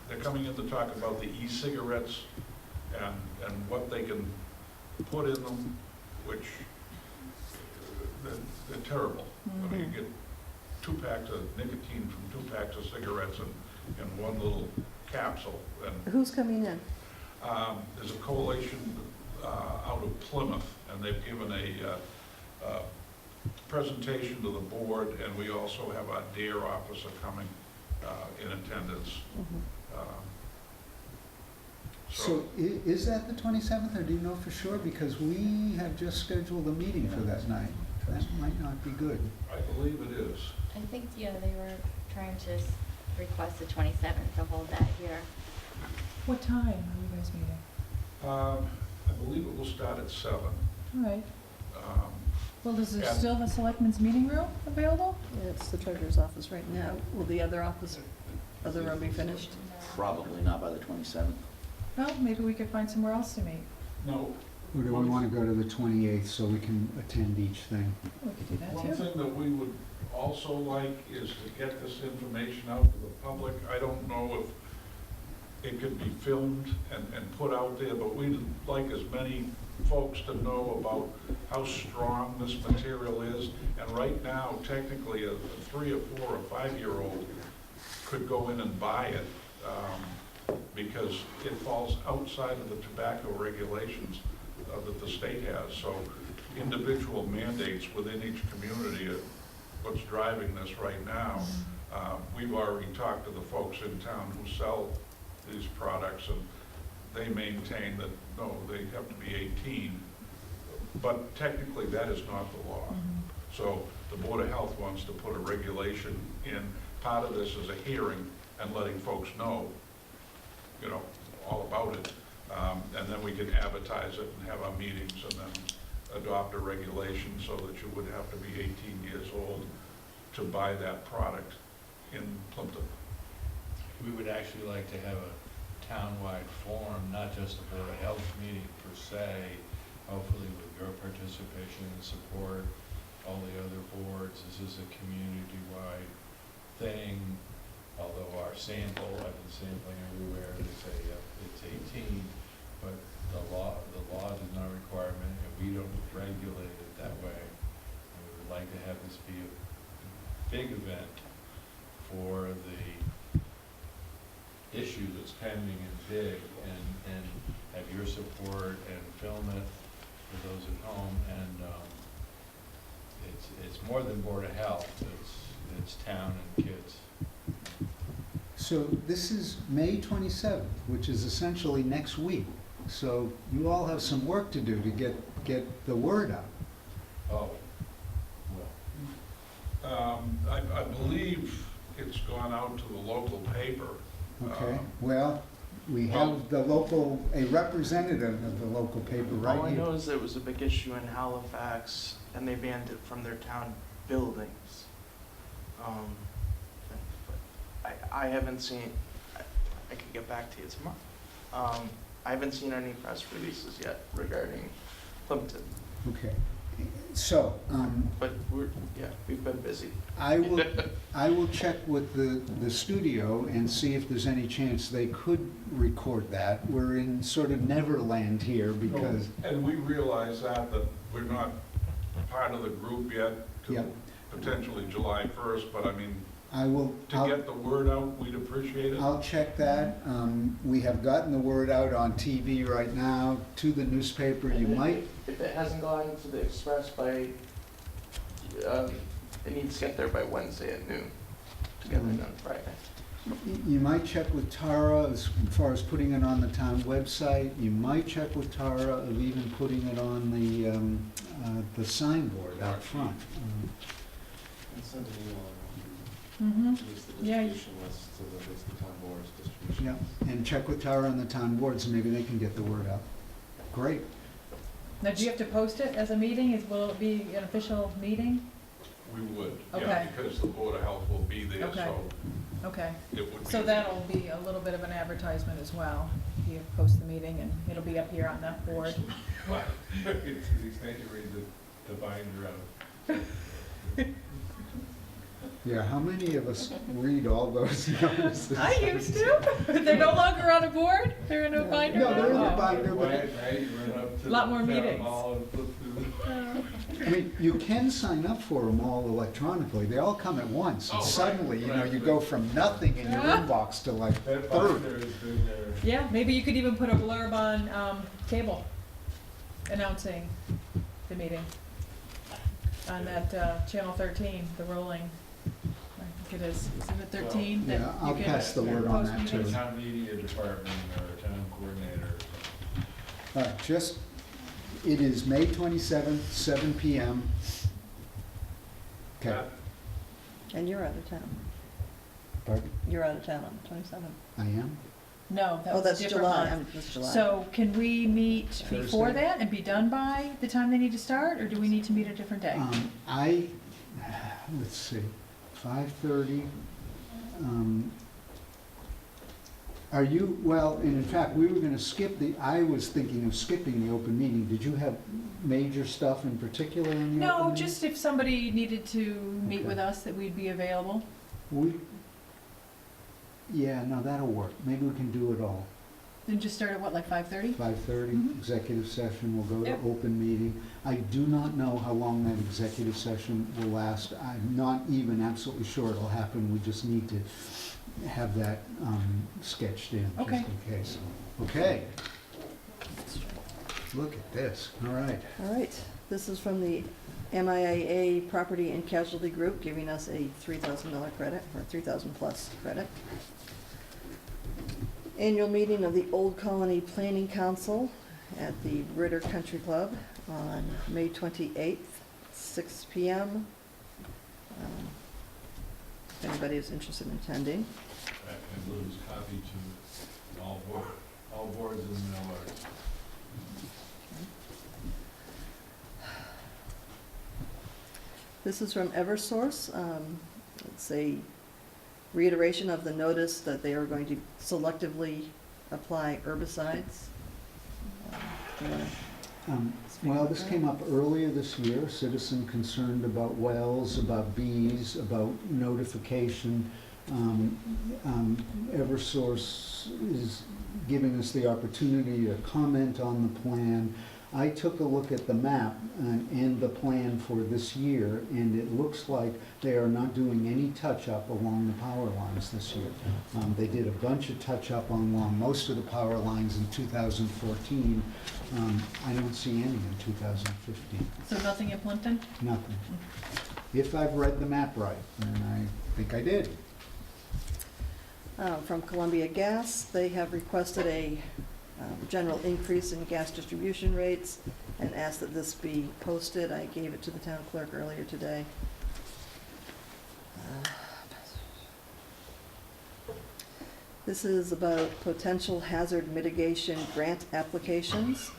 they're coming in to talk about the e-cigarettes and what they can put in them, which they're terrible. I mean, you get 2 packs of nicotine from 2 packs of cigarettes in one little capsule. And Who's coming in? there's a coalition out of Plymouth, and they've given a presentation to the board, and we also have our DARE officer coming in attendance. So is that the 27th, or do you know for sure? Because we have just scheduled a meeting for that night. That might not be good. I believe it is. I think, yeah, they were trying to request the 27th to hold that here. What time are you guys meeting? I believe it will start at 7. All right. Um, Well, is there Yeah. still the Selectmen's meeting room available? Yeah, it's the treasurer's office right now. Will the other room be finished? Probably not by the 27th. Well, maybe we could find somewhere else to meet. No, Or do we want to go to the 28th so we can attend each thing? We could do that one too. thing that we would also like is to get this information out to the public. I don't know if it could be filmed and put out there, but we'd like as many folks to know about how strong this material is. And right now, technically, a 3 or 4 or 5-year-old could go in and buy it because it falls outside of the tobacco regulations that the state has. So individual mandates within each community are what's driving this right now. We've already talked to the folks in town who sell these products, and they maintain that, no, they have to be 18. But technically, that is not the law. So the Board of Health wants to put a regulation in. Part of this is a hearing and letting folks know, you know, all about it. And then we can advertise it and have our meetings and then adopt a regulation so that you would have to be 18 years old to buy that product in Plympton. We would actually like to have a townwide forum, not just a Board of Health meeting per se, hopefully with your participation and support, all the other boards. This is a community-wide thing, although our sample, I've been sampling everywhere, they say it's 18, but the law does not require it, and we don't regulate it that way. And we would like to have this be a big event for the issue that's pending and big, and have your support and film it for those at home. And it's more than Board of Health, it's town and kids. So this is May 27th, which is essentially next week. So you all have some work to do to get the word out. Oh, well. I believe it's gone out to the local paper. Okay, well, we have a representative of the local paper All I right know here. is that it was a big issue in Halifax, and they banned it from their town buildings. But I haven't seen, I could get back to you tomorrow. I haven't seen any press releases yet regarding Plympton, Okay, so, but we've been busy. I will check with the studio and see if there's any chance they could record that. We're in sort of Neverland here because, And we realize that we're not part of the group yet Yep. till potentially July 1st, but I mean, I'll get the word out, we'd appreciate it. I'll check that. We have gotten the word out on TV right now, to the newspaper. You might, If it hasn't gone to the Express by, it needs to get there by Wednesday at noon to get it done Friday. you might check with Tara as far as putting it on the town website. You might check with Tara of even putting it on the signboard out front. And send an email around. Mm-hmm. at least the Yeah. distribution list, so that it's the town board's distribution. Yeah, and check with Tara and the town boards, maybe they can get the word out. Great. Now, do you have to post it as a meeting? Will it be an official meeting? We would, Okay. yeah, because the Board of Health will be there, Okay. so Okay, it would be. so that'll be a little bit of an advertisement as well. You post the meeting and it'll be up here on that board. Well, to the extent you read the binder out. Yeah, how many of us read all those notices? I used to. They're no longer on a board? They're in a binder No, now? they're in the Oh. binder, but, Quiet night, you run up to Lot more the town meetings. hall and flip through the. I mean, you can sign up for them all electronically. They all come at once. Oh, And right, suddenly, you know, right, you right. go from nothing in your Yeah. inbox to like That 30. binder has been there. Yeah, maybe you could even put a blurb on cable announcing the meeting. On that Channel 13, the rolling, I think it is it 13? that Yeah, I'll you can pass the word on post that too. meetings? Town media department or a town coordinator or something. All right, it is May 27th, 7 PM. Okay, And you're out of town. pardon? You're out of town on the 27th. I am? No, that Oh, was a that's different July, month. that's July. So can we meet before Thursday? that and be done by the time they need to start, or do we need to meet a different day? Let's see, 5:30. Are you, well, and in fact, we were gonna I was thinking of skipping the open meeting. Did you have major stuff in particular in the open No, meeting? just if somebody needed to meet Okay. with us, that we'd be available. Yeah, no, that'll work. Maybe we can do it all. Then just start at what, like 5:30? 5:30, Mhm. executive session, we'll go to Yep. open meeting. I do not know how long that executive session will last. I'm not even absolutely sure it'll happen. We just need to have that sketched in, just Okay. in case. Okay, look at this, all right. All right, this is from the MIAA Property and Casualty Group, giving us a $3,000 credit, or 3,000 plus credit. Annual meeting of the Old Colony Planning Council at the Ritter Country Club on May 28th, 6 PM. If anybody is interested in attending. And Lou's copy to all boards in the mail arts. This is from Eversource. It's a reiteration of the notice that they are going to selectively apply herbicides. You wanna speak Well, about this that? came up earlier this year, a citizen concerned about wells, about bees, about notification. Eversource is giving us the opportunity to comment on the plan. I took a look at the map and the plan for this year, and it looks like they are not doing any touch-up along the power lines this year. They did a bunch of touch-up along most of the power lines in 2014. I don't see any in 2015, So nothing in Plympton? nothing. If I've read the map right, and I think I did. From Columbia Gas, they have requested a general increase in gas distribution rates and asked that this be posted. I gave it to the town clerk earlier today. This is about potential hazard mitigation grant applications.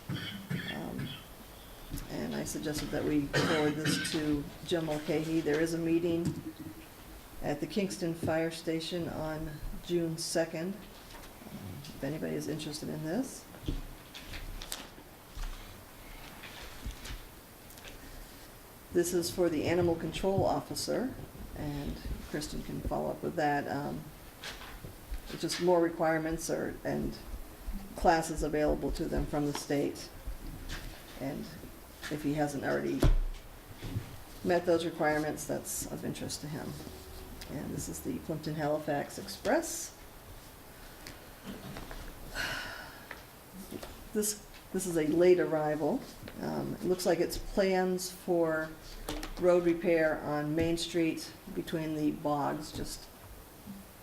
And I suggested that we forward this to Jim Mulcahy. There is a meeting at the Kingston Fire Station on June 2nd. If anybody is interested in this. This is for the animal control officer, and Kristen can follow up with that. It's just more requirements and classes available to them from the state. And if he hasn't already met those requirements, that's of interest to him. And this is the Plympton Halifax Express. This is a late arrival. It looks like it's plans for road repair on Main Street between the bogs, just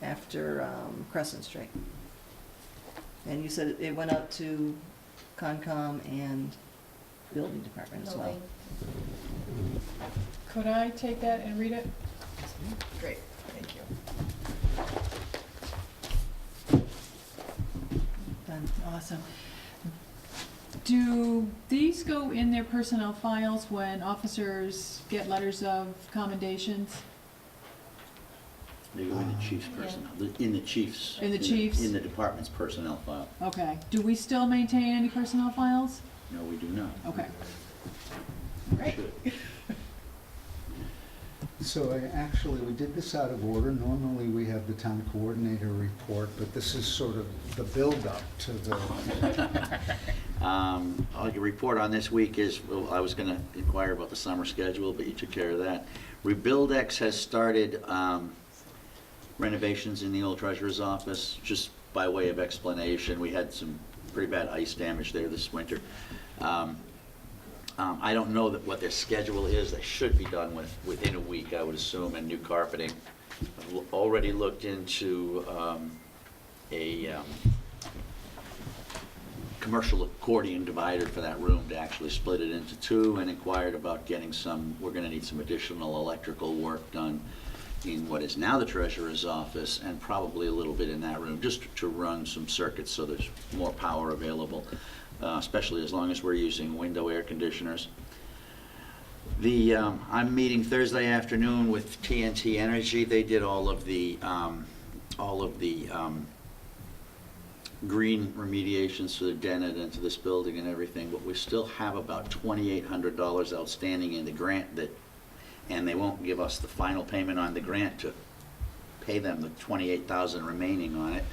after Crescent Street. And you said it went out to Concom and Building Department as well. Could I take that and read it? Great. Thank you. Done. Awesome. Do these go in their personnel files when officers get letters of commendations? They go in the chief's personnel, in the chief's. In the chief's? In the department's personnel file. Okay. Do we still maintain any personnel files? No, we do not. Okay. We Great. should. So actually, we did this out of order. Normally, we have the town coordinator report, but this is sort of the build-up to the, All your report on this week is, well, I was going to inquire about the summer schedule, but you took care of that. RebuildX has started renovations in the old treasurer's office. Just by way of explanation, we had some pretty bad ice damage there this winter. I don't know what their schedule is. They should be done within a week, I would assume, and new carpeting. I've already looked into a commercial accordion divider for that room to actually split it into two, and inquired about getting we're gonna need some additional electrical work done in what is now the treasurer's office, and probably a little bit in that room, just to run some circuits so there's more power available, especially as long as we're using window air conditioners. I'm meeting Thursday afternoon with TNT Energy. They did all of the green remediations to the Dennett and to this building and everything, but we still have about $2,800 outstanding in the grant and they won't give us the final payment on the grant to pay them the $28,000 remaining on it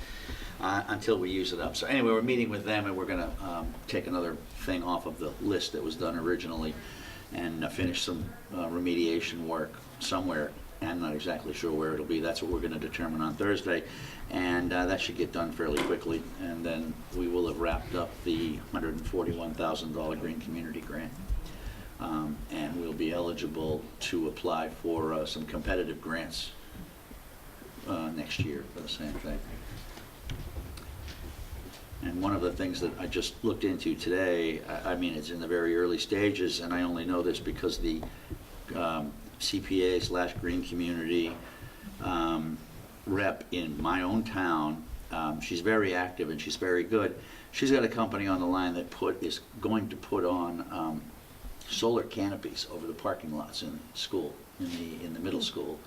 until we use it up. So anyway, we're meeting with them, and we're going to take another thing off of the list that was done originally and finish some remediation work somewhere. I'm not exactly sure where it'll be. That's what we're going to determine on Thursday, and that should get done fairly quickly, and then we will have wrapped up the $141,000 Green Community Grant, and we'll be eligible to apply for some competitive grants next year for the same thing. And one of the things that I just looked into today, I mean, it's in the very early stages, and I only know this because the CPA/Green Community rep in my own town, she's very active and she's very good. She's got a company on the line that is going to put on solar canopies over the parking lots in school, in the middle school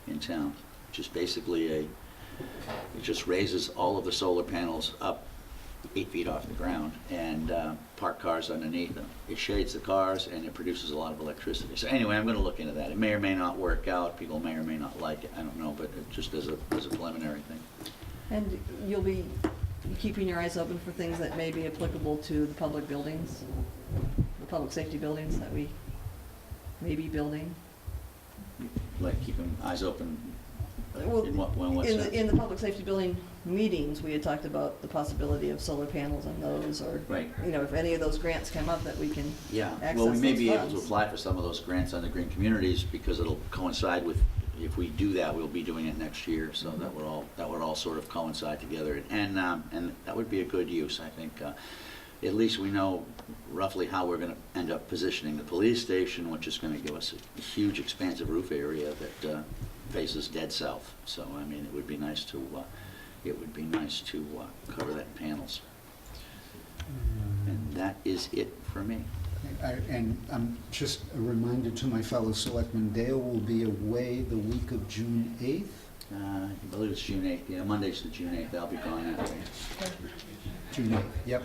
in town, which is basically it just raises all of the solar panels up 8 feet off the ground and park cars underneath them. It shades the cars and it produces a lot of electricity. So anyway, I'm going to look into that. It may or may not work out. People may or may not like it. I don't know, but it just as a preliminary thing. And you'll be keeping your eyes open for things that may be applicable to the public buildings, the public safety buildings that we may be building? Like keeping eyes open Well, in what sense? in the public safety building meetings, we had talked about the possibility of solar panels on those, or, Right. you know, if any of those grants come up that we can Yeah, access well, we may those be able to funds. apply for some of those grants on the green communities because it'll coincide with, if we do that, we'll be doing it next year. So that would all sort of coincide together, and that would be a good use, I think. At least we know roughly how we're going to end up positioning the police station, which is going to give us a huge expansive roof area that faces dead south. So I mean, it would be nice to cover that in panels. And that is it for me. And I'm just a reminder to my fellow selectmen, Dale will be away the week of June 8th. I believe it's June 8th. Yeah, Monday's the June 8th. I'll be gone that way. June 8th, yep.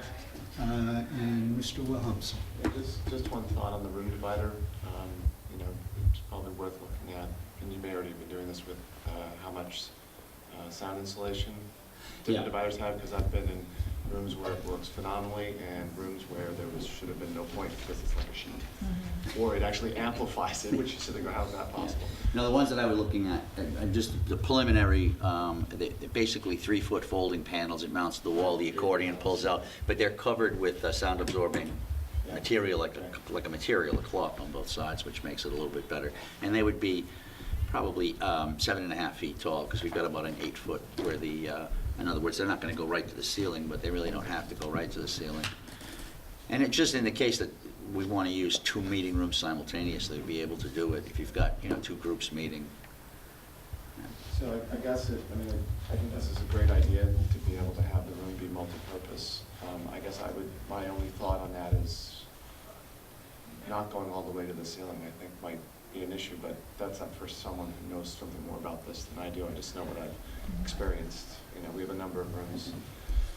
And Mr. Wilhelmsen. Yeah, just one thought on the room divider. You know, it's probably worth looking at, and you may already be doing this with how much sound insulation do the Yeah. dividers have, because I've been in rooms where it works phenomenally and rooms where should have been no point because it's like a sheet. Mm-hmm. Or it actually amplifies it, which you sit there and go, how's that possible? Now, the ones that I was looking at, just the preliminary, they're basically 3-foot folding panels. It mounts to the wall, the accordion pulls out, but they're covered with sound absorbing material, like a cloth on both sides, which makes it a little bit better. And they would be probably 7.5 feet tall, because we've got about an 8-foot where in other words, they're not going to go right to the ceiling, but they really don't have to go right to the ceiling. And it just in the case that we want to use 2 meeting rooms simultaneously, be able to do it if you've got, 2 groups meeting. So I guess, I think this is a great idea to be able to have the room be multi-purpose. I guess my only thought on that is not going all the way to the ceiling, I think might be an issue, but that's up for someone who knows something more about this than I do. I just know what I've experienced. We have a number of rooms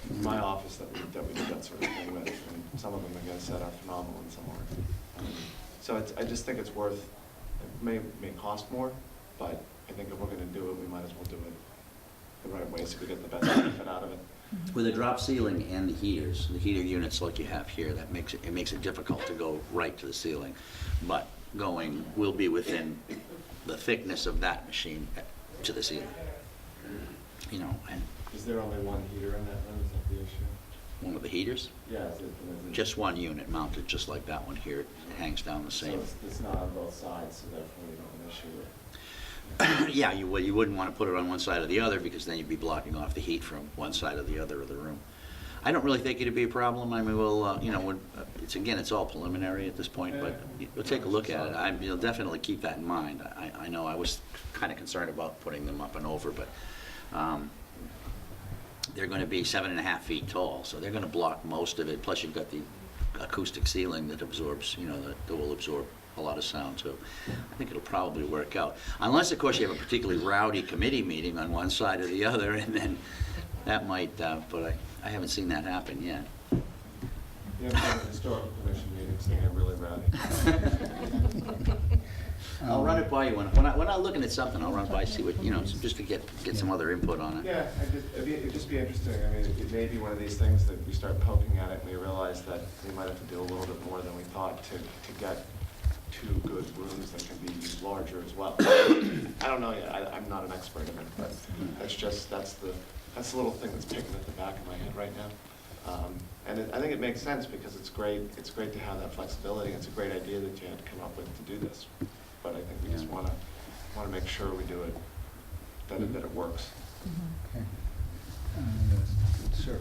in my office that we do that sort of thing with, and some of them, like I said, are phenomenal and some aren't. So I just think it's worth, it may cost more, but I think if we're gonna do it, we might as well do it the right way so we get the best benefit out of it. With a drop ceiling and the heater units like you have here, that makes it difficult to go right to the ceiling. But we'll be within the thickness of that machine to the ceiling. And Is there only one heater in that room? Is that the issue? one of the heaters, Yeah. Is it just one unit mounted just like that one here. It hangs down the So same. it's not on both sides, so therefore you don't have an issue with. Yeah, you wouldn't want to put it on one side or the other because then you'd be blocking off the heat from one side or the other of the room. I don't really think it'd be a problem. I mean, it's all preliminary at this point, but we'll take a look at it. You'll definitely keep that in mind. I know I was kind of concerned about putting them up and over, but they're going to be 7.5 feet tall, so they're going to block most of it. Plus, you've got the acoustic ceiling that absorbs, that will absorb a lot of sound too. I think it'll probably work out. Unless, of course, you have a particularly rowdy committee meeting on one side or the other, and then that might, but I haven't seen that happen yet. You have the historical commission meetings, they get really rowdy. I'll run it by you. When I'm looking at something, I'll run by, see what, just to get some other input on it. Yeah, it'd just be interesting. I mean, it may be one of these things that we start poking at it and we realize that we might have to do a little bit more than we thought to get two good rooms that can be larger as well. I don't know yet. I'm not an expert in it, but that's the little thing that's picking at the back of my head right now. And I think it makes sense because it's great to have that flexibility. It's a great idea that you had to come up with to do this. But I think we just want to make sure we do it, that it works. Okay. Sir.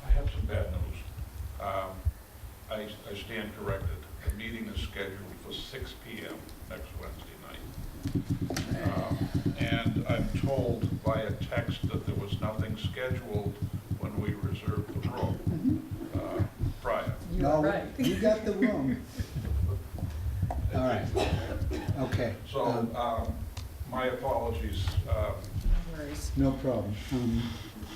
I have some bad news. I stand corrected. The meeting is scheduled for 6 p.m. next Wednesday night. And I'm told via text that there was nothing scheduled when we reserved the room prior. You were right. You got the room. All right. Okay. So, my apologies. No worries. No problem.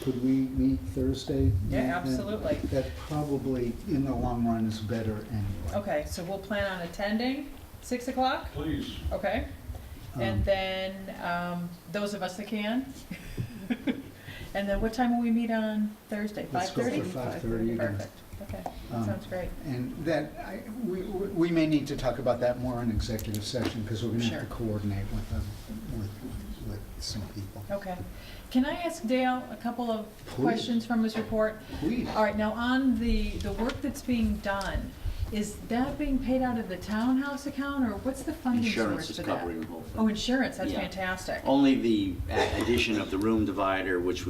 Could we meet Thursday? Yeah, absolutely. That probably, in the long run, is better anyway. Okay, so we'll plan on attending 6 o'clock? Please. Okay. And then, those of us that can. And then what time will we meet on Thursday? 5:30? Let's go for 5:30 again. Perfect. Okay, that sounds great. And that, we may need to talk about that more in executive session, because we're going to have to Sure. coordinate with some people. Okay. Can I ask Dale a couple of Please. questions from his report? Please. All right, now on the work that's being done, is that being paid out of the townhouse account, or what's the funding Insurance source is for that? covering the whole thing. Oh, insurance, that's Yeah. fantastic. Only the addition of the room divider, which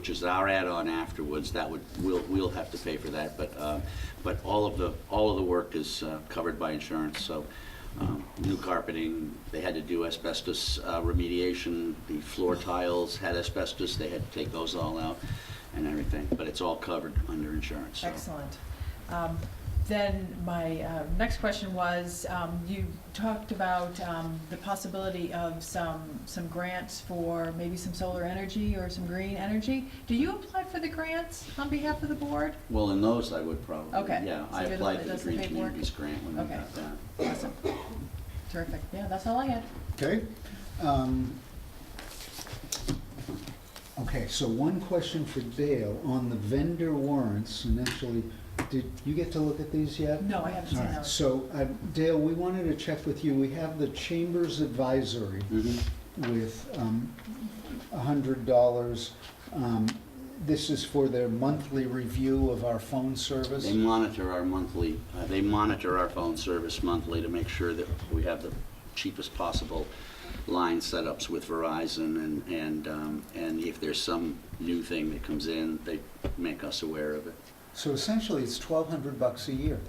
is our add-on afterwards, we'll have to pay for that. But all of the work is covered by insurance. So new carpeting, they had to do asbestos remediation. The floor tiles had asbestos; they had to take those all out and everything. But it's all covered under insurance. So. Excellent. Then my next question was, you talked about the possibility of some grants for maybe some solar energy or some green energy. Do you apply for the grants on behalf of the board? Well, in those I would probably. Okay. Yeah, So I you're the applied one for that the does the Green paperwork? Communities grant when we Okay. got that. Awesome. Terrific. Yeah, that's all I had. Okay. Okay, so one question for Dale on the vendor warrants, and actually, did you get to look at these yet? No, I haven't seen All right, those. so Dale, we wanted to check with you. We have the Chamber's advisory with $100. This is for their monthly review of our phone service. They monitor our phone service monthly to make sure that we have the cheapest possible line setups with Verizon, and if there's some new thing that comes in, they make us aware of it. So essentially, it's $1,200 a year.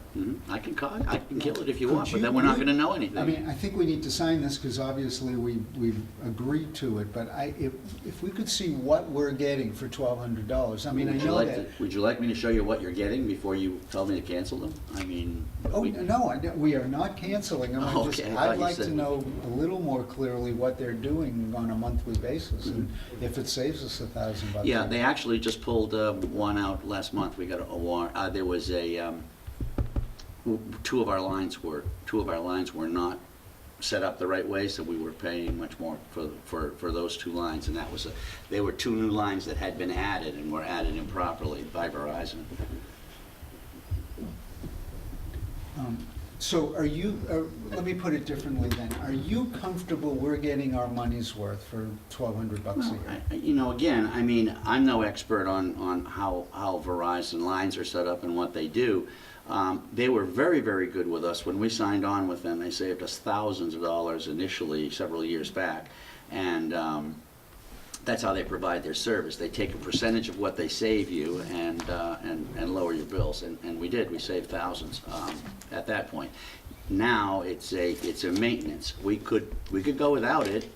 I can kill it if you Could want, but you- then we're not would- gonna know anything. I mean, I think we need to sign this because obviously we've agreed to it, but if we could see what we're getting for $1,200, I mean, I Would you know like that. Would you like me to show you what you're getting before you tell me to cancel them? I mean. Oh, we- no, we are not canceling them. Oh, okay, I thought I'd you like said to we- know a little more clearly what they're doing on a monthly basis and if it saves us $1,000. Yeah, they actually just pulled one out last month. We got a warrant, there was two of our lines were not set up the right way, so we were paying much more for those two lines, and they were two new lines that had been added and were added improperly by Verizon. So are you, let me put it differently then, are you comfortable we're getting our money's worth for $1,200 a year? You know, again, I mean, I'm no expert on how Verizon lines are set up and what they do. They were very, very good with us. When we signed on with them, they saved us thousands of dollars initially, several years back. And that's how they provide their service. They take a percentage of what they save you and lower your bills. And we did. We saved thousands at that point. Now it's a maintenance. We could go without it.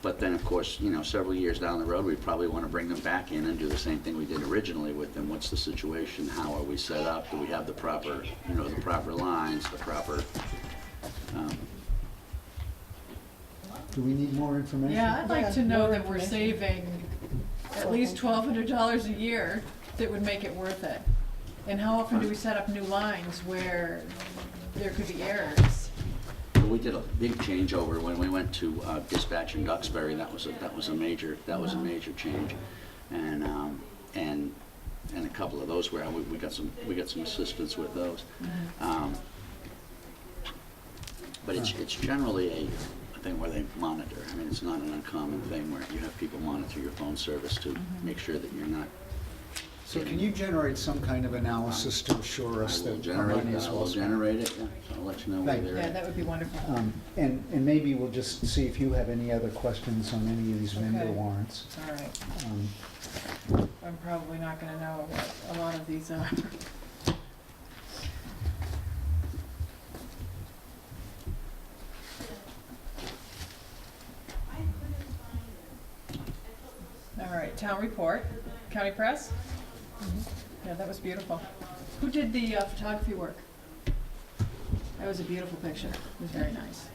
But then, of course, you know, several years down the road, we probably want to bring them back in and do the same thing we did originally with them. What's the situation? How are we set up? Do we have the proper, you know, the proper lines, the proper... Do we need more information? Yeah, I'd like to Yeah, know more that we're information. saving at least $1,200 a year that would make it worth it. And how often do we set up new lines where there could be errors? Well, we did a big changeover when we went to dispatch in Duxbury. That was a major change, and a couple of those where we got some assistance with those. But it's generally a thing where they monitor. I mean, it's not an uncommon thing where you have people monitor your phone service to make sure that you're not. So can you generate some kind of analysis to assure us that our money is I well will spent? generate it, yeah, so I'll let you know where Thank you. they're Yeah, at. that would be wonderful. And maybe we'll just see if you have any other questions on any of these vendor Okay. warrants. All right. Um, I'm probably not gonna know what a lot of these are. All right, town report, county press? Yeah, that was beautiful. Who did the photography work? That was a beautiful picture. It was very nice.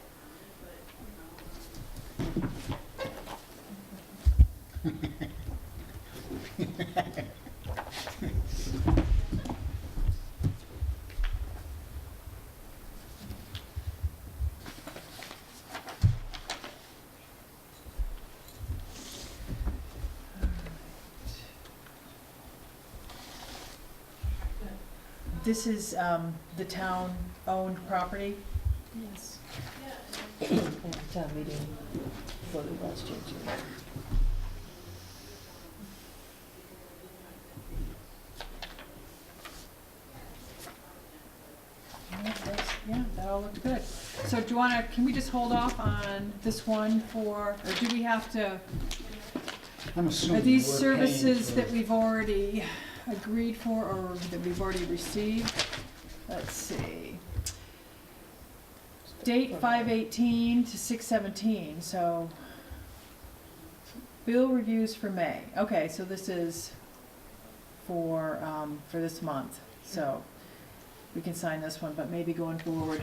This is the town-owned property? Yes. Town meeting voted last year too. Yeah, that all looked good. So do you wanna, can we just hold off on this one or do we have to, I'm assuming are these we're paying services for- that we've already agreed for or that we've already received? Let's see. Date 5/18 to 6/17, so bill reviews for May. Okay, so this is for this month, so we can sign this one, but maybe going forward,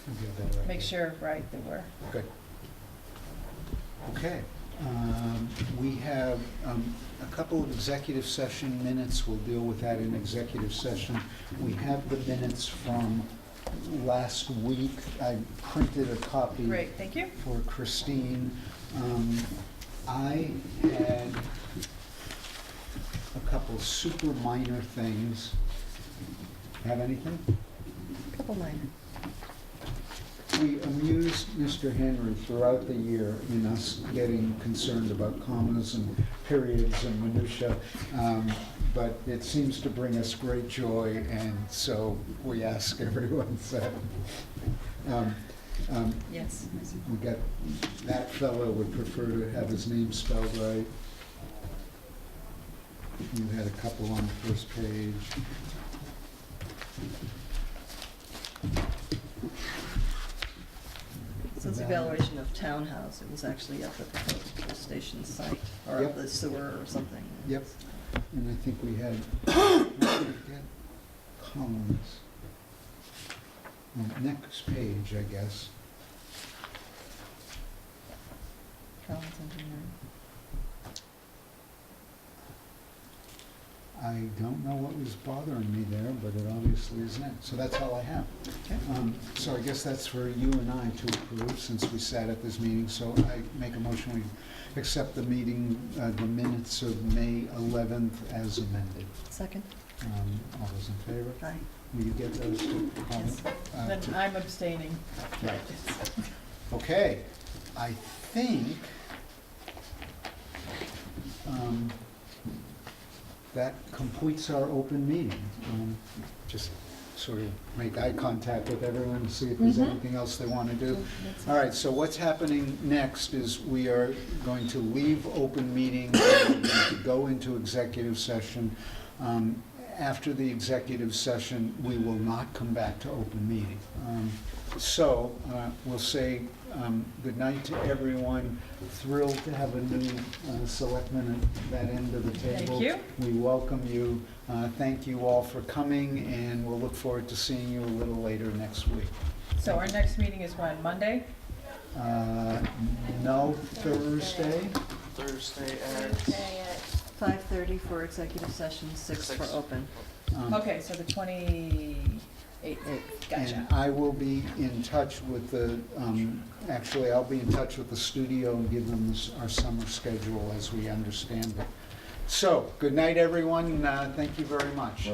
We'll get that right. make sure, right, that we're, Good. Okay. We have a couple of executive session minutes. We'll deal with that in executive session. We have the minutes from last week. I printed a copy great, thank you. for Christine. I had a couple super minor things. Have anything? Couple minor. We amused Mr. Henry throughout the year in us getting concerned about commas and periods and minutia, but it seems to bring us great joy, and so we ask everyone that. Yes. We got, that fellow would prefer to have his name spelled right. You had a couple on the first page. Since evaluation of townhouse, it was actually at the proposed police station site, or Yep. at the sewer or something. Yep, and I think we had columns. Next page, I guess. Collins Engineering. I don't know what was bothering me there, but it obviously is next. So that's all I have. Okay. So I guess that's for you and I to approve, since we sat at this meeting. So I make a motion, we accept the meeting, the minutes of May 11th as amended. Second? All those in favor? Aye. Will you get those to Colin? Yes. Then I'm abstaining. Right. Okay, I think that completes our open meeting. Just sort of make eye contact with everyone to see if there's Mhm. anything else they want to do. That's- All right, so what's happening next is we are going to leave open meeting, and we're going to go into executive session. After the executive session, we will not come back to open meeting. So we'll say good night to everyone. Thrilled to have a new selectman at that end of the table. Thank you. We welcome you. Thank you all for coming, and we'll look forward to seeing you a little later next week. So our next meeting is when, Monday? No, Thursday? Thursday Thursday at 5:30 for executive session, 6 for 6. open. Okay, so the 28th. Gotcha. And I will be in touch with the, actually, I'll be in touch with the studio and give them our summer schedule as we understand it. So, good night, everyone. Thank you very much.